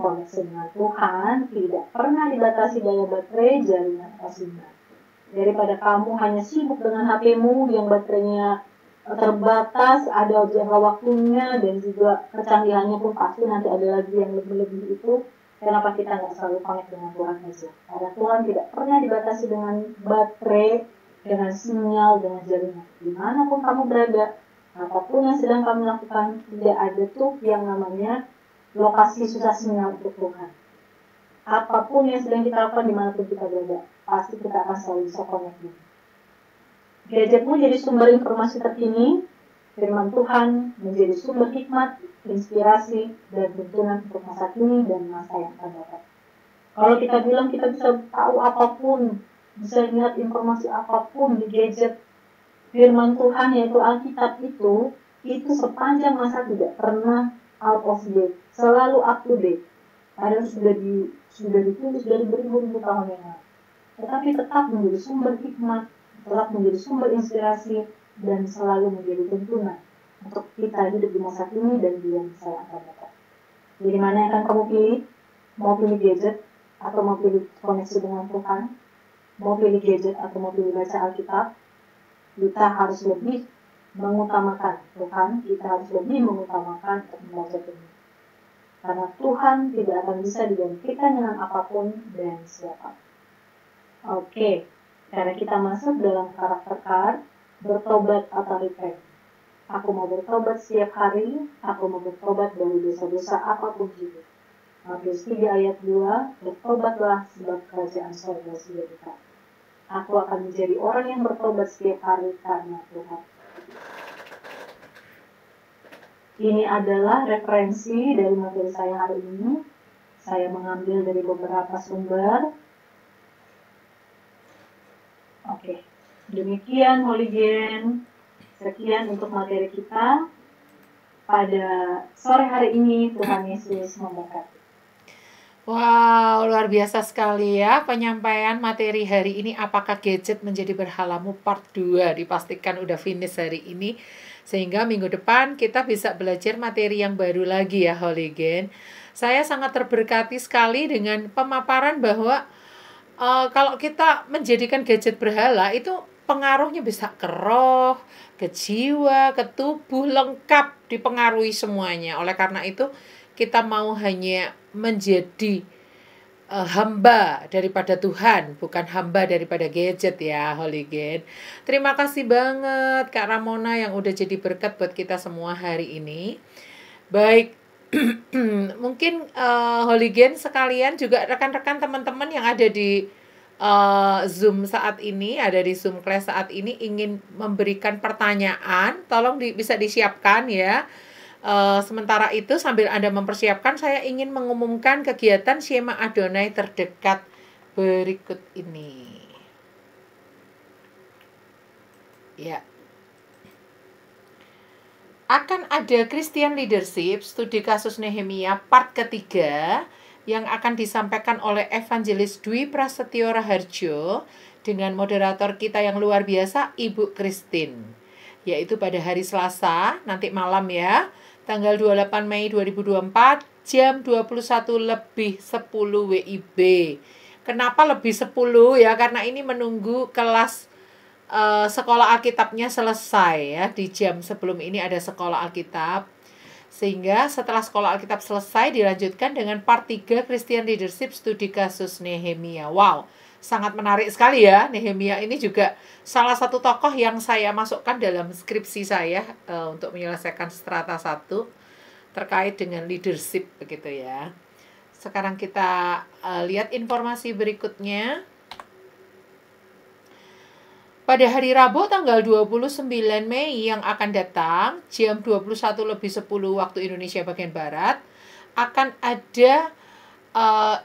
Koneksi dengan Tuhan tidak pernah dibatasi daya baterai jaringan sinyal. Daripada kamu hanya sibuk dengan HP-mu yang baterainya terbatas, ada jangka waktunya, dan juga kecanggihannya pun pasti nanti ada lagi yang lebih-lebih itu. Kenapa kita nggak selalu connect dengan Tuhan aja? Karena Tuhan tidak pernah dibatasi dengan baterai, dengan sinyal, dengan jaringan. Dimanapun kamu berada, apapun yang sedang kamu lakukan, tidak ada tuh yang namanya lokasi susah sinyal untuk Tuhan. Apapun yang sedang kita lakukan dimanapun kita berada, pasti kita akan selalu bisa connect dengan gadgetmu jadi sumber informasi terkini, firman Tuhan menjadi sumber hikmat, inspirasi, dan tuntunan untuk masa kini dan masa yang akan datang. Kalau kita bilang kita bisa tahu apapun, bisa lihat informasi apapun di gadget, firman Tuhan yaitu Alkitab itu sepanjang masa tidak pernah out of date, selalu up to date. Padahal sudah ditulis dari beribu-ribu tahun yang lalu. Tetapi tetap menjadi sumber hikmat, tetap menjadi sumber inspirasi, dan selalu menjadi tuntunan untuk kita hidup di masa kini dan di masa yang akan datang. Jadi mana yang akan kamu pilih? Mau pilih gadget atau mau pilih koneksi dengan Tuhan? Mau pilih gadget atau mau pilih baca Alkitab? Kita harus lebih mengutamakan Tuhan, kita harus lebih mengutamakan untuk membaca Tuhan. Karena Tuhan tidak akan bisa digantikan dengan apapun dan siapa. Oke. Karena kita masuk dalam karakter card, bertobat atau repent. Aku mau bertobat setiap hari, aku mau bertobat dari dosa-dosa apapun juga. Matius 3 ayat 2, bertobatlah sebab kerajaan surga sudah dekat. Aku akan menjadi orang yang bertobat setiap hari karena Tuhan. Ini adalah referensi dari materi saya hari ini. Saya mengambil dari beberapa sumber. Oke, demikian Holygen. Sekian untuk materi kita pada sore hari ini. Tuhan Yesus memberkati. Wow, luar biasa sekali ya penyampaian materi hari ini. Apakah gadget menjadi berhalamu part 2? Dipastikan udah finish hari ini. Sehingga minggu depan kita bisa belajar materi yang baru lagi ya Holygen. Saya sangat terberkati sekali dengan pemaparan bahwa kalau kita menjadikan gadget berhala itu pengaruhnya bisa ke roh, ke jiwa, ke tubuh, lengkap dipengaruhi semuanya. Oleh karena itu kita mau hanya menjadi hamba daripada Tuhan, bukan hamba daripada gadget ya Holygen. Terima kasih banget Kak Ramona yang udah jadi berkat buat kita semua hari ini. Baik, mungkin Holygen sekalian juga rekan-rekan teman-teman yang ada di Zoom saat ini, ada di Zoom Class saat ini ingin memberikan pertanyaan, tolong bisa disiapkan ya. Sementara itu sambil Anda mempersiapkan, saya ingin mengumumkan kegiatan Shema Adonai terdekat berikut ini. Ya. Akan ada Christian Leadership Studi Kasus Nehemia part ketiga yang akan disampaikan oleh Evangelis Dwi Prasetyo Raharjo dengan moderator kita yang luar biasa Ibu Christine, yaitu pada hari Selasa nanti malam ya, tanggal 28 Mei 2024 jam 21:10 WIB. Kenapa lebih 10 ya? Karena ini menunggu kelas sekolah Alkitabnya selesai ya. Di jam sebelum ini ada sekolah Alkitab. Sehingga setelah sekolah Alkitab selesai dilanjutkan dengan part 3 Christian Leadership Studi Kasus Nehemia. Wow, sangat menarik sekali ya. Nehemia ini juga salah satu tokoh yang saya masukkan dalam skripsi saya untuk menyelesaikan strata 1. terkait dengan leadership begitu ya. Sekarang kita lihat informasi berikutnya. Pada hari Rabu tanggal 29 Mei yang akan datang, jam 21:10 waktu Indonesia bagian Barat, akan ada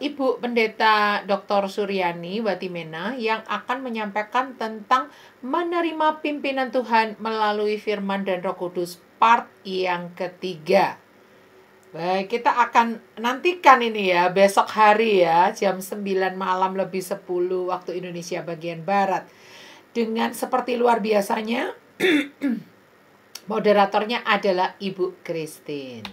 Ibu Pendeta Dr. Suryani Watimena yang akan menyampaikan tentang menerima pimpinan Tuhan melalui firman dan Roh Kudus part yang ketiga. Baik, kita akan nantikan ini ya, besok hari ya, jam 9 malam lebih 10 waktu Indonesia bagian Barat. Dengan seperti luar biasanya, moderatornya adalah Ibu Christine.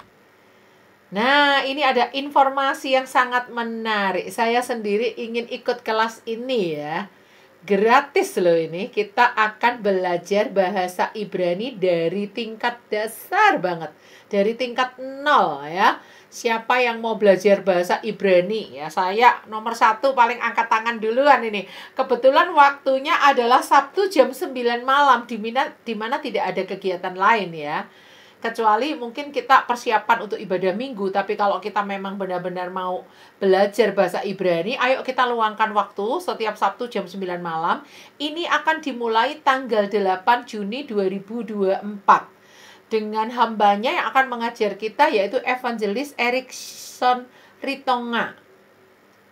Nah, ini ada informasi yang sangat menarik. Saya sendiri ingin ikut kelas ini ya. Gratis loh ini. Kita akan belajar bahasa Ibrani dari tingkat dasar banget. Dari tingkat 0 ya. Siapa yang mau belajar bahasa Ibrani ya, saya nomor 1 paling angkat tangan duluan ini. Kebetulan waktunya adalah Sabtu jam 9 malam di mana tidak ada kegiatan lain ya. Kecuali mungkin kita persiapan untuk ibadah minggu, tapi kalau kita memang benar-benar mau belajar bahasa Ibrani, ayo kita luangkan waktu setiap Sabtu jam 9 malam. Ini akan dimulai tanggal 8 Juni 2024. Dengan hambanya yang akan mengajar kita yaitu Evangelis Erikson Ritonga.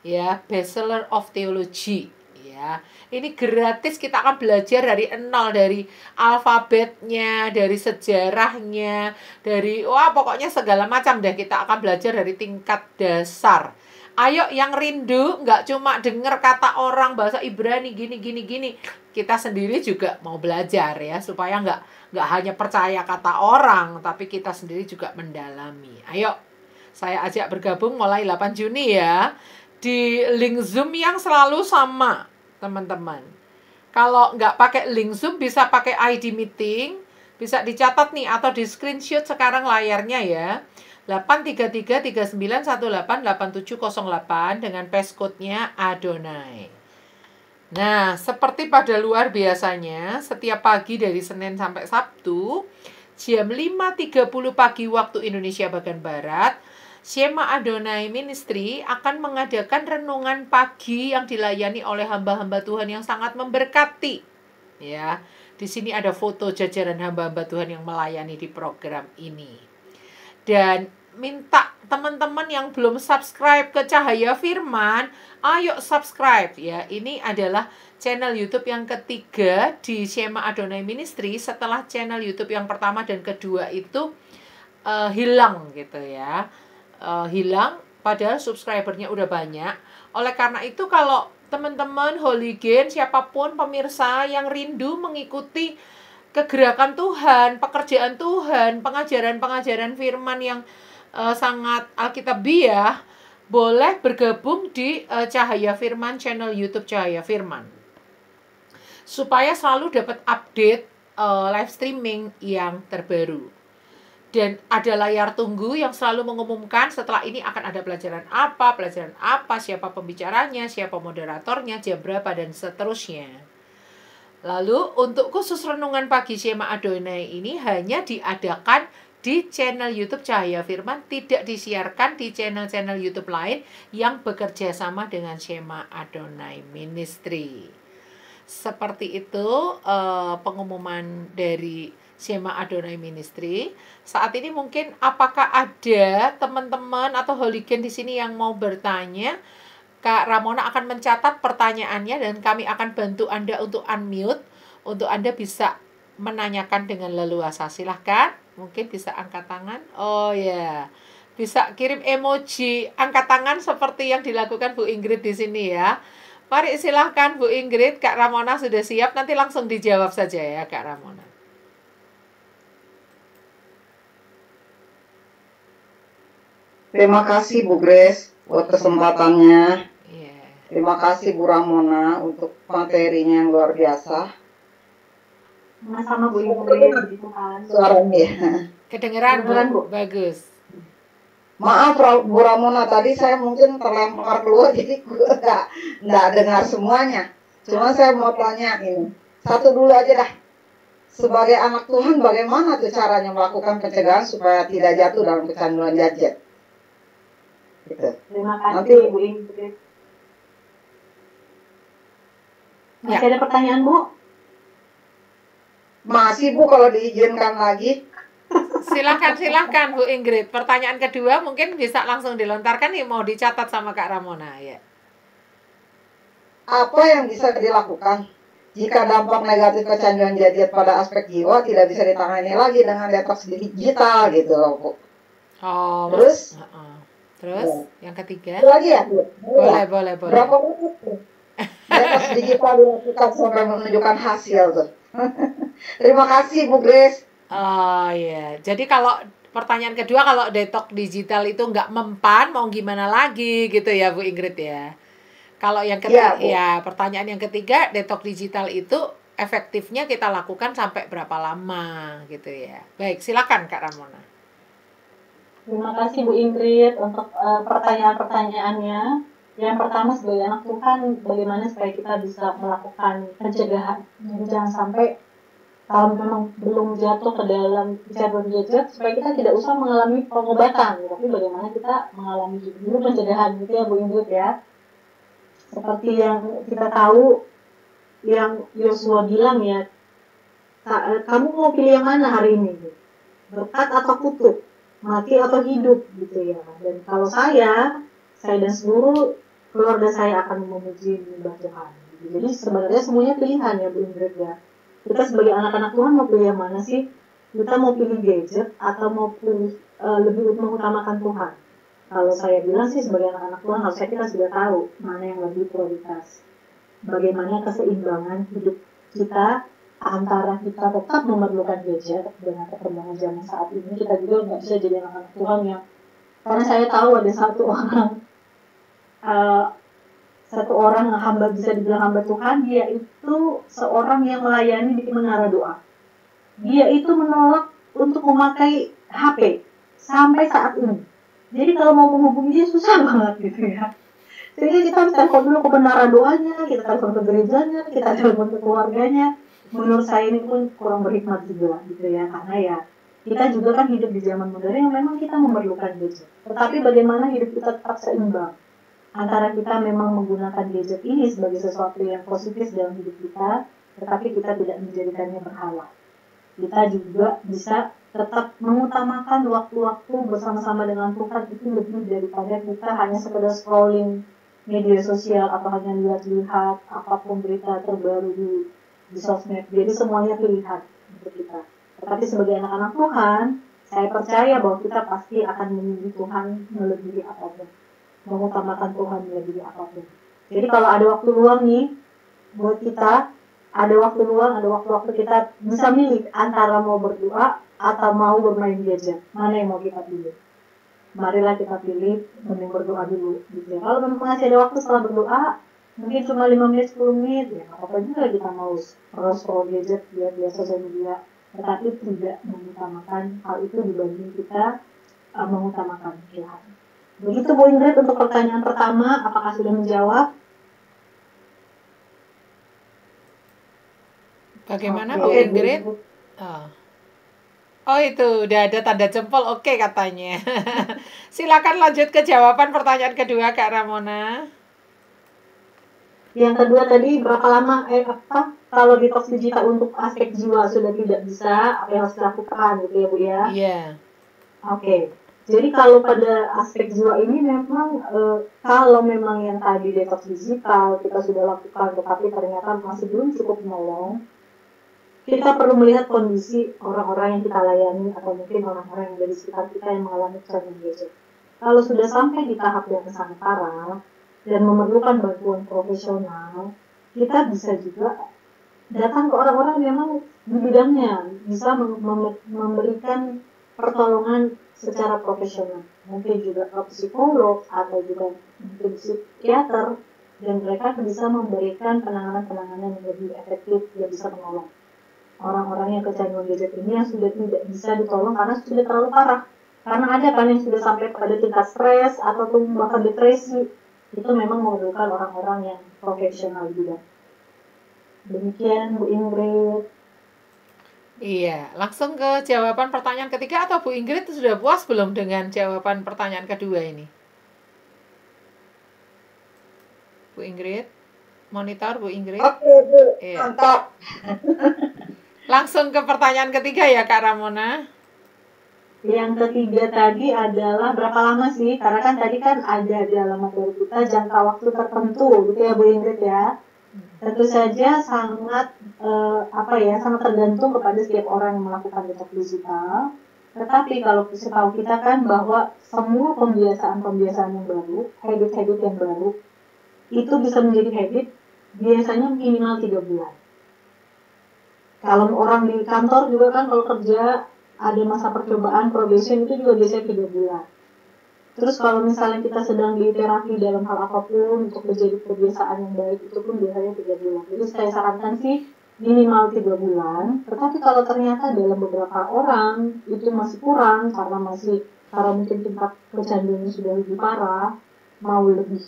Ya, Bachelor of Theology. Ya, ini gratis, kita akan belajar dari 0, dari alfabetnya, dari sejarahnya, dari pokoknya segala macam deh, kita akan belajar dari tingkat dasar. Ayo yang rindu nggak cuma dengar kata orang bahasa Ibrani gini. Kita sendiri juga mau belajar ya, supaya nggak hanya percaya kata orang, tapi kita sendiri juga mendalami. Ayo, saya ajak bergabung mulai 8 Juni ya, di link Zoom yang selalu sama, teman-teman. Kalau nggak pakai link Zoom, bisa pakai ID meeting, bisa dicatat nih, atau di screenshot sekarang layarnya ya. 83339188708 dengan passcode-nya Adonai. Nah, seperti pada luar biasanya, setiap pagi dari Senin sampai Sabtu, jam 5.30 pagi waktu Indonesia bagian Barat, Shema Adonai Ministry akan mengadakan renungan pagi yang dilayani oleh hamba-hamba Tuhan yang sangat memberkati. Ya, di sini ada foto jajaran hamba-hamba Tuhan yang melayani di program ini. Dan minta teman-teman yang belum subscribe ke Cahaya Firman, ayo subscribe ya. Ini adalah channel YouTube yang ketiga di Shema Adonai Ministry setelah channel YouTube yang pertama dan kedua itu hilang gitu ya. Hilang padahal subscribernya udah banyak. Oleh karena itu kalau teman-teman hooligan, siapapun pemirsa yang rindu mengikuti kegerakan Tuhan, pekerjaan Tuhan, pengajaran-pengajaran firman yang sangat alkitabiah, boleh bergabung di Cahaya Firman, channel YouTube Cahaya Firman, supaya selalu dapat update live streaming yang terbaru. Dan ada layar tunggu yang selalu mengumumkan setelah ini akan ada pelajaran apa, siapa pembicaranya, siapa moderatornya, jam berapa, dan seterusnya. Lalu untuk khusus renungan pagi Shema Adonai ini hanya diadakan di channel YouTube Cahaya Firman, tidak disiarkan di channel-channel YouTube lain yang bekerja sama dengan Shema Adonai Ministry. Seperti itu pengumuman dari Shema Adonai Ministry. Saat ini mungkin apakah ada teman-teman atau hooligan di sini yang mau bertanya? Kak Ramona akan mencatat pertanyaannya dan kami akan bantu Anda untuk unmute, untuk Anda bisa menanyakan dengan leluasa. Silahkan, mungkin bisa angkat tangan. Oh ya, bisa kirim emoji angkat tangan seperti yang dilakukan Bu Ingrid di sini ya. Mari silahkan Bu Ingrid, Kak Ramona sudah siap, nanti langsung dijawab saja ya Kak Ramona. Terima kasih Bu Grace buat kesempatannya. Yeah. Terima kasih Bu Ramona untuk materinya yang luar biasa. Sama-sama Bu Ingrid, puji Tuhan. Suaranya. Kedengeran Bu. Bagus. Maaf Bu Ramona, tadi saya mungkin terlempar keluar jadi nggak dengar semuanya. Cuma saya mau tanya ini. Satu dulu aja dah. sebagai anak Tuhan bagaimana tuh caranya melakukan pencegahan supaya tidak jatuh dalam kecanduan gadget? Gitu. Terima kasih Nanti Bu Ingrid. Masih ada pertanyaan Bu? masih Bu kalau diizinkan lagi. Silahkan Bu Ingrid. Pertanyaan kedua mungkin bisa langsung dilontarkan nih, mau dicatat sama Kak Ramona ya. Apa yang bisa dilakukan jika dampak negatif kecanduan gadget pada aspek jiwa tidak bisa ditangani lagi dengan detox digital gitu loh Bu. Oh, Terus? Terus yang ketiga? Lagi ya Bu? Boleh. Berapa menit tuh detox digital dilakukan sampai menunjukkan hasil tuh? Terima kasih Bu Grace. Oh iya, jadi kalau pertanyaan kedua, kalau detox digital itu nggak mempan, mau gimana lagi gitu ya Bu Ingrid ya. Kalau yang ketiga, ya pertanyaan yang ketiga, detox digital itu efektifnya kita lakukan sampai berapa lama gitu ya. Baik, silakan Kak Ramona. Terima kasih Bu Ingrid untuk pertanyaan-pertanyaannya. Yang pertama, sebagai anak Tuhan, bagaimana supaya kita bisa melakukan pencegahan. Jadi jangan sampai kalau memang belum jatuh ke dalam kecanduan gadget, supaya kita tidak usah mengalami pengobatan, tapi bagaimana kita mengalami dulu pencegahan gitu ya Bu Ingrid ya. Seperti yang kita tahu, yang Yosua bilang ya, kamu mau pilih yang mana hari ini? Berkat atau kutuk? Mati atau hidup gitu ya. Dan kalau saya dan seluruh keluarga saya akan memuji menyembah Tuhan. Jadi sebenarnya semuanya pilihan ya Bu Ingrid ya. Kita sebagai anak-anak Tuhan mau pilih yang mana sih? Kita mau pilih gadget atau mau pilih lebih mengutamakan Tuhan? Kalau saya bilang sih sebagai anak-anak Tuhan harusnya kita sudah tahu mana yang lebih prioritas. Bagaimana keseimbangan hidup kita antara kita tetap memerlukan gadget dengan perkembangan zaman saat ini. Kita juga nggak bisa jadi anak-anak Tuhan yang, karena saya tahu ada satu orang hamba, bisa dibilang hamba Tuhan, dia itu seorang yang melayani di menara doa. Dia itu menolak untuk memakai HP sampai saat ini. Jadi kalau mau menghubungi dia susah banget gitu ya. Jadi kita harus telepon dulu ke menara doanya, kita telepon ke gerejanya, kita telepon ke keluarganya. Menurut saya ini pun kurang berhikmat juga gitu ya, karena ya kita juga kan hidup di zaman modern yang memang kita memerlukan gadget. Tetapi bagaimana hidup kita tetap seimbang antara kita memang menggunakan gadget ini sebagai sesuatu yang positif dalam hidup kita, tetapi kita tidak menjadikannya berhala. Kita juga bisa tetap mengutamakan waktu-waktu bersama-sama dengan Tuhan itu lebih daripada kita hanya sekedar scrolling media sosial atau hanya lihat-lihat apapun berita terbaru di sosmed. Jadi semuanya pilihan untuk kita. Tetapi sebagai anak-anak Tuhan, saya percaya bahwa kita pasti akan memilih Tuhan melebihi apapun, mengutamakan Tuhan melebihi apapun. Jadi kalau ada waktu luang nih buat kita, ada waktu-waktu kita bisa milih antara mau berdoa atau mau bermain gadget. Mana yang mau kita pilih? Marilah kita pilih mending berdoa dulu gitu ya. Kalau memang masih ada waktu setelah berdoa, mungkin cuma 5 menit, 10 menit, ya apa juga kita mau scroll gadget, lihat sosial media, tetapi tidak mengutamakan hal itu dibanding kita mengutamakan Tuhan. Begitu Bu Ingrid untuk pertanyaan pertama, apakah sudah menjawab? Bagaimana Bu Ingrid? Oh itu udah ada tanda jempol, oke katanya. Silakan lanjut ke jawaban pertanyaan kedua Kak Ramona. Yang kedua tadi berapa lama kalau detox digital untuk aspek jiwa sudah tidak bisa, apa yang harus dilakukan gitu ya Bu ya? Iya. Oke. Jadi kalau pada aspek jiwa ini memang kalau memang yang tadi detox digital kita sudah lakukan tetapi ternyata masih belum cukup menolong, kita perlu melihat kondisi orang-orang yang kita layani atau mungkin orang-orang yang dari sekitar kita yang mengalami kecanduan gadget. Kalau sudah sampai di tahap yang sangat parah dan memerlukan bantuan profesional, kita bisa juga datang ke orang-orang yang memang di bidangnya bisa memberikan pertolongan secara profesional. Mungkin juga ke psikolog atau juga mungkin psikiater, dan mereka bisa memberikan penanganan-penanganan yang lebih efektif yang bisa menolong orang-orang yang kecanduan gadget ini yang sudah tidak bisa ditolong karena sudah terlalu parah. Karena ada kan yang sudah sampai pada tingkat stres atau bahkan depresi. Itu memang memerlukan orang-orang yang profesional juga. Demikian Bu Ingrid. Iya, langsung ke jawaban pertanyaan ketiga atau Bu Ingrid sudah puas belum dengan jawaban pertanyaan kedua ini? Bu Ingrid, monitor Bu Ingrid. Oke Bu, Iya. mantap. Langsung ke pertanyaan ketiga ya Kak Ramona. Yang ketiga tadi adalah berapa lama sih? Karena kan tadi kan ada di alamat dari kita jangka waktu tertentu, gitu ya Bu Ingrid ya. Tentu saja sangat sangat tergantung kepada setiap orang yang melakukan detox digital. Tetapi kalau setahu kita kan bahwa semua pembiasaan-pembiasaan yang baru, habit-habit yang baru, itu bisa menjadi habit biasanya minimal 3 bulan. Kalau orang di kantor juga kan kalau kerja ada masa percobaan probation itu juga biasanya 3 bulan. Terus kalau misalnya kita sedang di terapi dalam hal apapun untuk menjadi kebiasaan yang baik itu pun biasanya 3 bulan. Jadi saya sarankan sih minimal 3 bulan. Tetapi kalau ternyata dalam beberapa orang itu masih kurang karena mungkin tingkat kecanduannya sudah lebih parah, mau lebih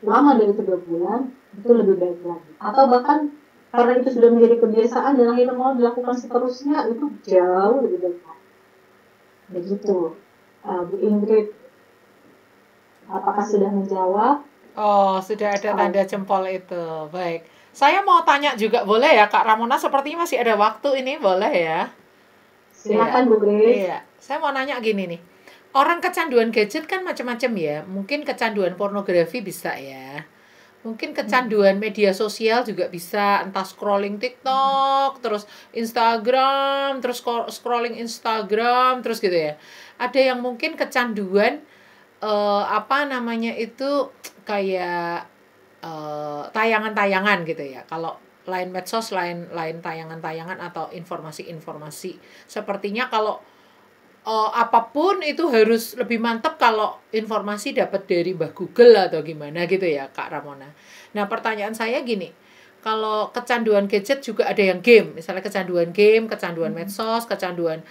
lama dari 3 bulan itu lebih baik lagi. Atau bahkan karena itu sudah menjadi kebiasaan dan akhirnya mau dilakukan seterusnya itu jauh lebih baik lagi. Begitu. Bu Ingrid, apakah sudah menjawab? Oh, sudah ada tanda jempol itu. Baik. Saya mau tanya juga boleh ya Kak Ramona, sepertinya masih ada waktu ini, boleh ya? Silakan Bu Grace. Iya. Saya mau nanya gini nih. Orang kecanduan gadget kan macam-macam ya. Mungkin kecanduan pornografi bisa ya. Mungkin kecanduan media sosial juga bisa, entah scrolling TikTok, terus Instagram, terus scrolling Instagram, terus gitu ya. Ada yang mungkin kecanduan kayak tayangan-tayangan gitu ya. Kalau lain medsos, lain tayangan-tayangan atau informasi-informasi. Sepertinya kalau apapun itu harus lebih mantap kalau informasi dapat dari Mbah Google atau gimana gitu ya Kak Ramona. Nah pertanyaan saya gini, kalau kecanduan gadget juga ada yang game, misalnya kecanduan game, kecanduan medsos, kecanduan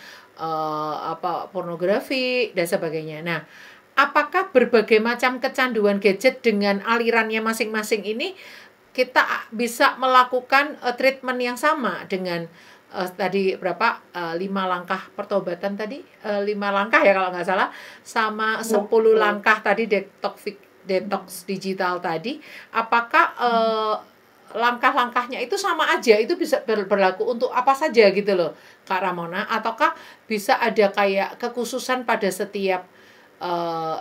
pornografi dan sebagainya. Nah, apakah berbagai macam kecanduan gadget dengan alirannya masing-masing ini kita bisa melakukan treatment yang sama dengan tadi 5 langkah pertobatan tadi, 5 langkah ya kalau nggak salah, sama 10 langkah tadi detox digital tadi, apakah langkah-langkahnya itu sama aja, itu bisa berlaku untuk apa saja gitu loh Kak Ramona, ataukah bisa ada kayak kekhususan pada setiap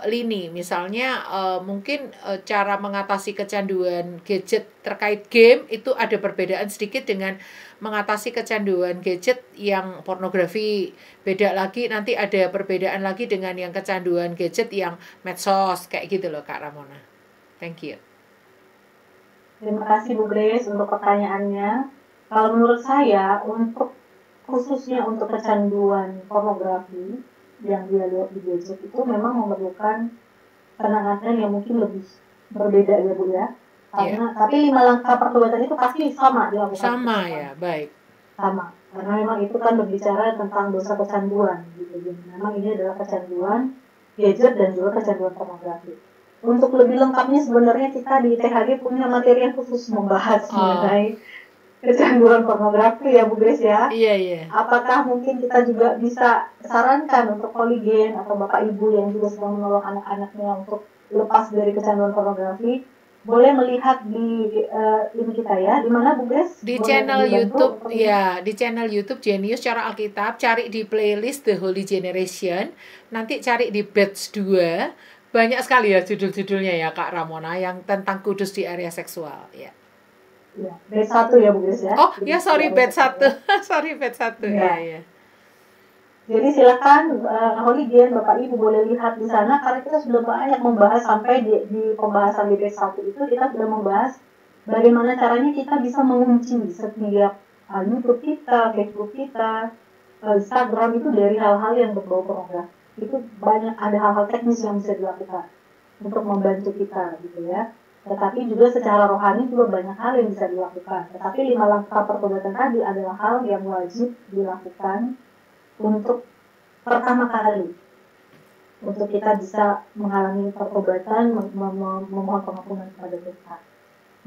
lini, misalnya mungkin cara mengatasi kecanduan gadget terkait game itu ada perbedaan sedikit dengan mengatasi kecanduan gadget yang pornografi, beda lagi nanti ada perbedaan lagi dengan yang kecanduan gadget yang medsos kayak gitu loh Kak Ramona. Thank you. Terima kasih Bu Grace untuk pertanyaannya. Kalau menurut saya khususnya untuk kecanduan pornografi yang dia lihat di gadget itu memang memerlukan penanganan yang mungkin lebih berbeda ya Bu ya. Karena tapi 5 langkah pertobatan itu pasti sama dilakukan. Sama ya, baik. Sama. Karena memang itu kan berbicara tentang dosa kecanduan gitu. Jadi memang ini adalah kecanduan gadget dan juga kecanduan pornografi. Untuk lebih lengkapnya sebenarnya kita di THG punya materi yang khusus membahas mengenai kecanduan pornografi ya Bu Grace ya. Iya. Apakah mungkin kita juga bisa sarankan untuk koligen atau Bapak Ibu yang juga sedang menolong anak-anaknya untuk lepas dari kecanduan pornografi, boleh melihat di ini kita ya, di mana Bu Grace? Di channel YouTube ya, di channel YouTube Genius Cara Alkitab, cari di playlist The Holy Generation, nanti cari di batch 2, banyak sekali ya judul-judulnya ya Kak Ramona yang tentang kudus di area seksual ya. Ya, batch 1 ya Bu Grace ya. Oh, ya sorry batch 1. Sorry batch 1. Ya. Jadi silakan Holigen Bapak Ibu boleh lihat di sana karena kita sudah banyak membahas sampai di pembahasan di batch 1 itu kita sudah membahas bagaimana caranya kita bisa mengunci setiap YouTube kita, Facebook kita, Instagram itu dari hal-hal yang berbau pornografi. Itu banyak ada hal-hal teknis yang bisa dilakukan untuk membantu kita gitu ya. Tetapi juga secara rohani juga banyak hal yang bisa dilakukan. Tetapi 5 langkah pertobatan tadi adalah hal yang wajib dilakukan untuk pertama kali. Untuk kita bisa mengalami pertobatan, memohon pengampunan kepada Tuhan.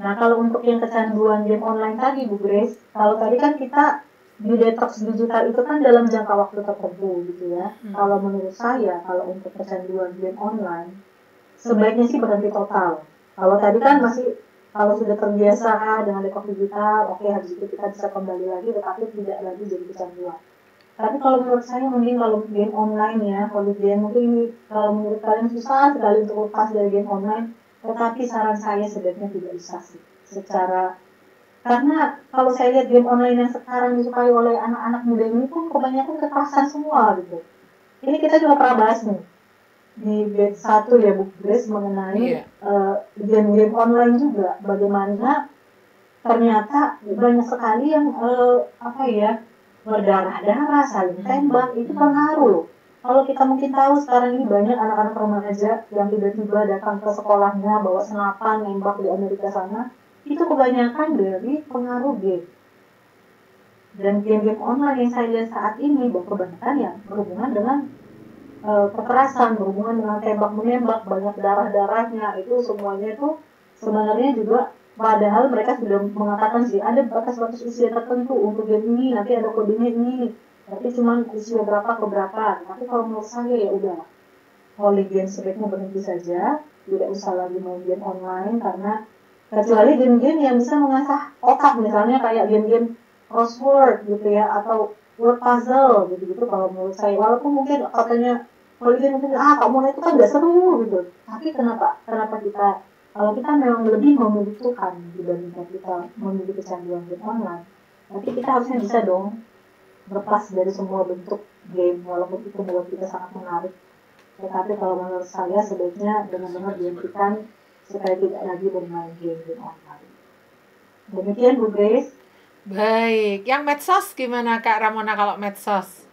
Nah, kalau untuk yang kecanduan game online tadi, Bu Grace, kalau tadi kan kita di detox digital itu kan dalam jangka waktu tertentu gitu ya. Kalau menurut saya, kalau untuk kecanduan game online, sebaiknya sih berhenti total. Kalau tadi kan masih, kalau sudah terbiasa dengan detox digital, oke, habis itu kita bisa kembali lagi, tetapi tidak lagi jadi kecanduan. Tapi kalau menurut saya mending kalau game online ya, kalau game mungkin ini kalau menurut kalian susah sekali untuk lepas dari game online, tetapi saran saya sebaiknya tidak usah sih. Karena kalau saya lihat game online yang sekarang disukai oleh anak-anak muda ini pun kebanyakan kekerasan semua gitu. Ini kita juga pernah bahas nih di batch 1 ya Bu Grace mengenai game-game online juga. Bagaimana ternyata banyak sekali yang berdarah-darah, saling tembak, itu pengaruh. Kalau kita mungkin tahu sekarang ini banyak anak-anak remaja yang tiba-tiba datang ke sekolahnya bawa senapan nembak di Amerika sana, itu kebanyakan dari pengaruh game. Dan game-game online yang saya lihat saat ini kebanyakan yang berhubungan dengan kekerasan, berhubungan dengan tembak-menembak, banyak darah-darahnya, itu semuanya itu sebenarnya juga, padahal mereka sudah mengatakan sih ada batas-batas usia tertentu untuk game ini, nanti ada kodenya ini, tapi cuma usia berapa ke berapa. Tapi kalau menurut saya ya udah, holy game sebaiknya berhenti saja, tidak usah lagi main game online, karena kecuali game-game yang bisa mengasah otak, misalnya kayak game-game crossword gitu ya, atau word puzzle gitu-gitu. Kalau menurut saya, walaupun mungkin katanya kalau game mungkin kamu itu kan gak seru gitu, tapi kenapa kita, kalau kita memang lebih memilih Tuhan dibandingkan kita memilih kecanduan game online, tapi kita harusnya bisa dong berlepas dari semua bentuk game, walaupun itu buat kita sangat menarik. Tetapi kalau menurut saya sebaiknya benar-benar dihentikan supaya tidak lagi bermain game online. Demikian Bu Grace. Baik, yang medsos gimana Kak Ramona kalau medsos?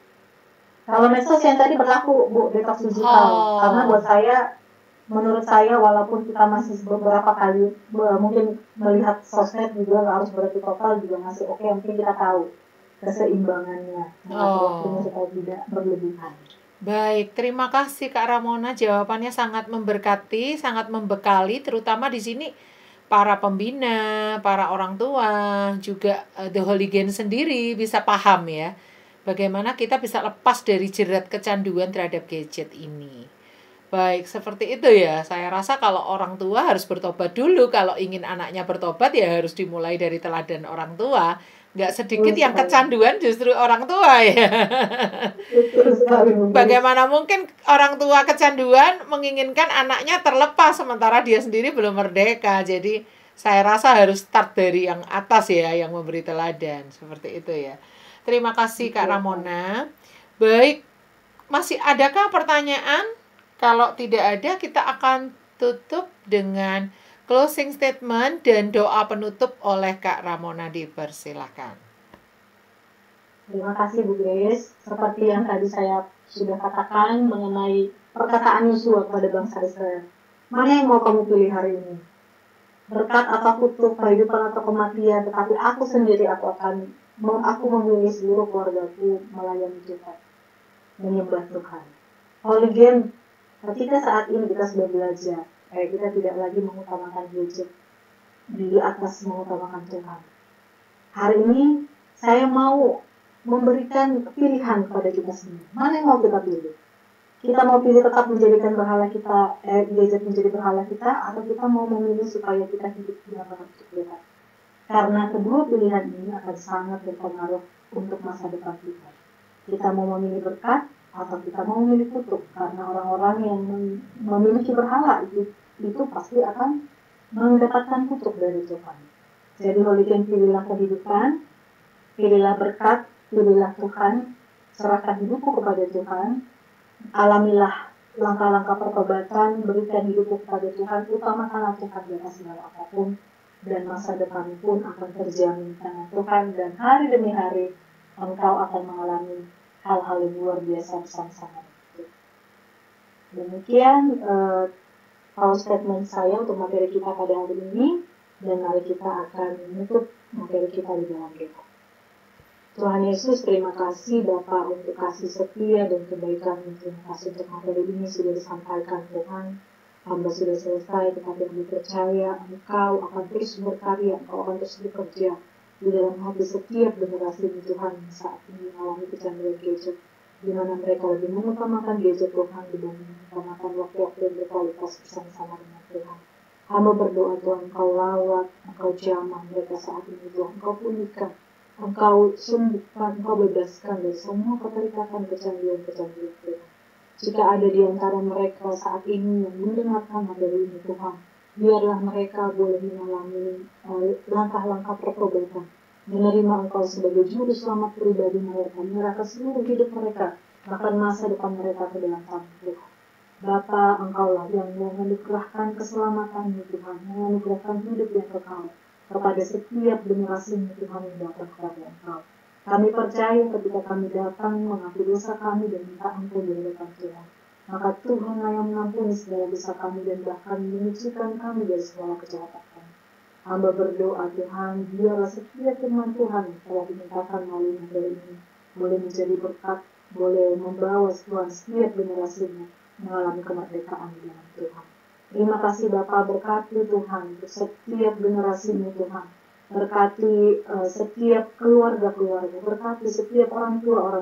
Kalau medsos yang tadi berlaku Bu, detox digital. Karena buat saya, menurut saya walaupun kita masih beberapa kali mungkin melihat sosmed juga nggak harus berarti total, juga masih oke, mungkin kita tahu keseimbangannya, waktunya supaya tidak berlebihan. Baik, terima kasih Kak Ramona, jawabannya sangat memberkati, sangat membekali, terutama di sini para pembina, para orang tua, juga The Hooligan sendiri bisa paham ya, bagaimana kita bisa lepas dari jerat kecanduan terhadap gadget ini. Baik, seperti itu ya. Saya rasa kalau orang tua harus bertobat dulu. Kalau ingin anaknya bertobat ya harus dimulai dari teladan orang tua. Nggak sedikit yang kecanduan justru orang tua ya. Bagaimana mungkin orang tua kecanduan menginginkan anaknya terlepas sementara dia sendiri belum merdeka. Jadi saya rasa harus start dari yang atas ya, yang memberi teladan. Seperti itu ya. Terima kasih Kak Ramona. Baik, masih adakah pertanyaan? Kalau tidak ada, kita akan tutup dengan closing statement dan doa penutup oleh Kak Ramona. Dipersilakan. Terima kasih Bu Grace. Seperti yang tadi saya sudah katakan mengenai perkataan Yosua kepada bangsa Israel. Mana yang mau kamu pilih hari ini? Berkat atau kutuk, kehidupan atau kematian, tetapi aku sendiri aku memilih seluruh keluargaku melayani Tuhan, menyembah Tuhan. Holy Game, ketika saat ini kita sudah belajar, kita tidak lagi mengutamakan gadget di atas mengutamakan Tuhan. Hari ini saya mau memberikan pilihan kepada kita sendiri. Mana yang mau kita pilih? Kita mau pilih tetap menjadikan berhala kita, gadget menjadi berhala kita, atau kita mau memilih supaya kita hidup benar-benar untuk Tuhan. Karena kedua pilihan ini akan sangat berpengaruh untuk masa depan kita. Kita mau memilih berkat, atau kita mau memilih kutuk. Karena orang-orang yang memiliki berhala itu pasti akan mendapatkan kutuk dari Tuhan. Jadi Holy-Game, pilihlah kehidupan, pilihlah berkat, pilihlah Tuhan, serahkan hidupku kepada Tuhan, alamilah langkah-langkah pertobatan, berikan hidupku kepada Tuhan, utamakanlah Tuhan di atas segala apapun, dan masa depan pun akan terjamin karena Tuhan, dan hari demi hari engkau akan mengalami hal-hal yang luar biasa bersama-sama. Demikian statement saya untuk materi kita pada hari ini, dan mari kita akan menutup materi kita di dalam doa. Tuhan Yesus, terima kasih Bapa untuk kasih setia dan kebaikan. Terima kasih untuk materi ini sudah disampaikan Tuhan. Hamba sudah selesai, tetapi kami percaya Engkau akan terus berkarya, Engkau akan terus bekerja di dalam hati setiap generasi Tuhan saat ini mengalami kecanduan gadget, di mana mereka lebih mengutamakan gadget Tuhan dibanding mengutamakan waktu-waktu yang berkualitas bersama-sama dengan Tuhan. Hamba berdoa Tuhan, Engkau lawat, Engkau jamah mereka saat ini Tuhan, Engkau pulihkan, Engkau sembuhkan, Engkau bebaskan dari semua keterikatan kecanduan-kecanduan Tuhan. Jika ada di antara mereka saat ini yang mendengarkan hal ini Tuhan, biarlah mereka boleh mengalami langkah-langkah pertobatan, menerima Engkau sebagai juru selamat pribadi mereka, menyerahkan seluruh hidup mereka, bahkan masa depan mereka ke dalam tangan Tuhan. Bapa, Engkaulah yang menganugerahkan keselamatan Tuhan, menganugerahkan hidup yang kekal kepada setiap generasi Tuhan yang datang kepada Engkau. Kami percaya ketika kami datang mengaku dosa kami dan minta ampun dari hadapan Tuhan, maka Tuhan yang mengampuni segala dosa kami dan bahkan menyucikan kami dari segala kejahatan kami. Hamba berdoa Tuhan, biarlah setiap firman Tuhan yang telah dimintakan melalui materi ini boleh menjadi berkat, boleh membawa Tuhan setiap generasinya mengalami kemerdekaan di dalam Tuhan. Terima kasih Bapa, berkati Tuhan untuk setiap generasinya Tuhan. Berkati setiap keluarga-keluarga, berkati setiap orang tua,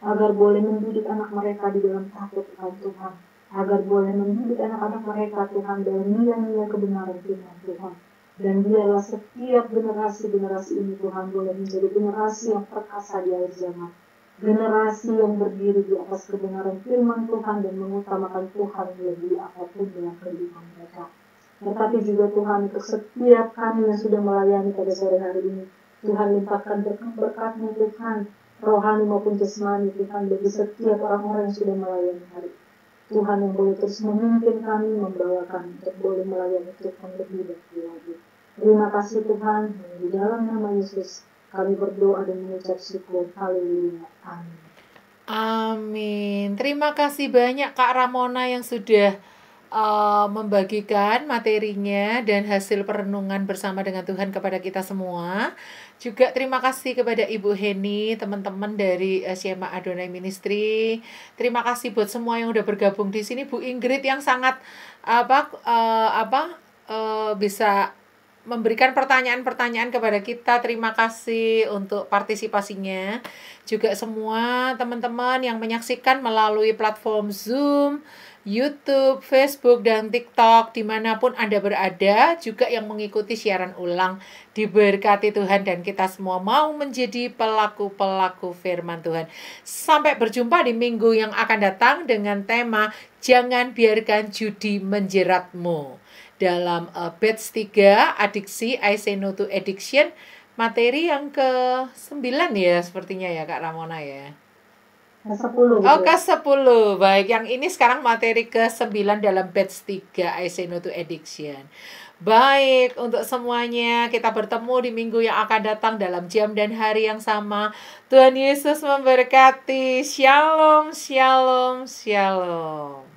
agar boleh mendidik anak mereka di dalam takut akan Tuhan, agar boleh mendidik anak-anak mereka Tuhan dalam nilai-nilai kebenaran firman Tuhan. Dan biarlah setiap generasi-generasi ini Tuhan boleh menjadi generasi yang perkasa di akhir zaman, generasi yang berdiri di atas kebenaran firman Tuhan dan mengutamakan Tuhan lebih apapun dalam kehidupan mereka. Berkati juga Tuhan untuk setiap kami yang sudah melayani pada sore hari ini. Tuhan limpahkan berkat-berkat-Mu Tuhan, rohani maupun jasmani Tuhan bagi setiap orang-orang yang sudah melayani hari ini. Tuhan yang boleh terus memimpin kami, membawa kami untuk boleh melayani Tuhan lebih dan lebih lagi. Terima kasih Tuhan, di dalam nama Yesus kami berdoa dan mengucap syukur. Haleluya. Amin. Amin. Terima kasih banyak Kak Ramona yang sudah membagikan materinya dan hasil perenungan bersama dengan Tuhan kepada kita semua. Juga terima kasih kepada Ibu Heni, teman-teman dari Shema Adonai Ministry. Terima kasih buat semua yang udah bergabung di sini. Bu Ingrid yang sangat bisa memberikan pertanyaan-pertanyaan kepada kita. Terima kasih untuk partisipasinya. Juga semua teman-teman yang menyaksikan melalui platform Zoom, YouTube, Facebook, dan TikTok, dimanapun Anda berada, juga yang mengikuti siaran ulang, diberkati Tuhan dan kita semua mau menjadi pelaku-pelaku firman Tuhan. Sampai berjumpa di minggu yang akan datang dengan tema Jangan Biarkan Judi Menjeratmu. Dalam batch 3, adiksi, I Say No to Addiction, materi yang ke-9 ya sepertinya ya Kak Ramona ya. Ke-10. Oh, ke-10. Baik, yang ini sekarang materi ke-9 dalam batch 3, I Say No to Addiction. Baik, untuk semuanya kita bertemu di minggu yang akan datang dalam jam dan hari yang sama. Tuhan Yesus memberkati. Shalom, shalom, shalom.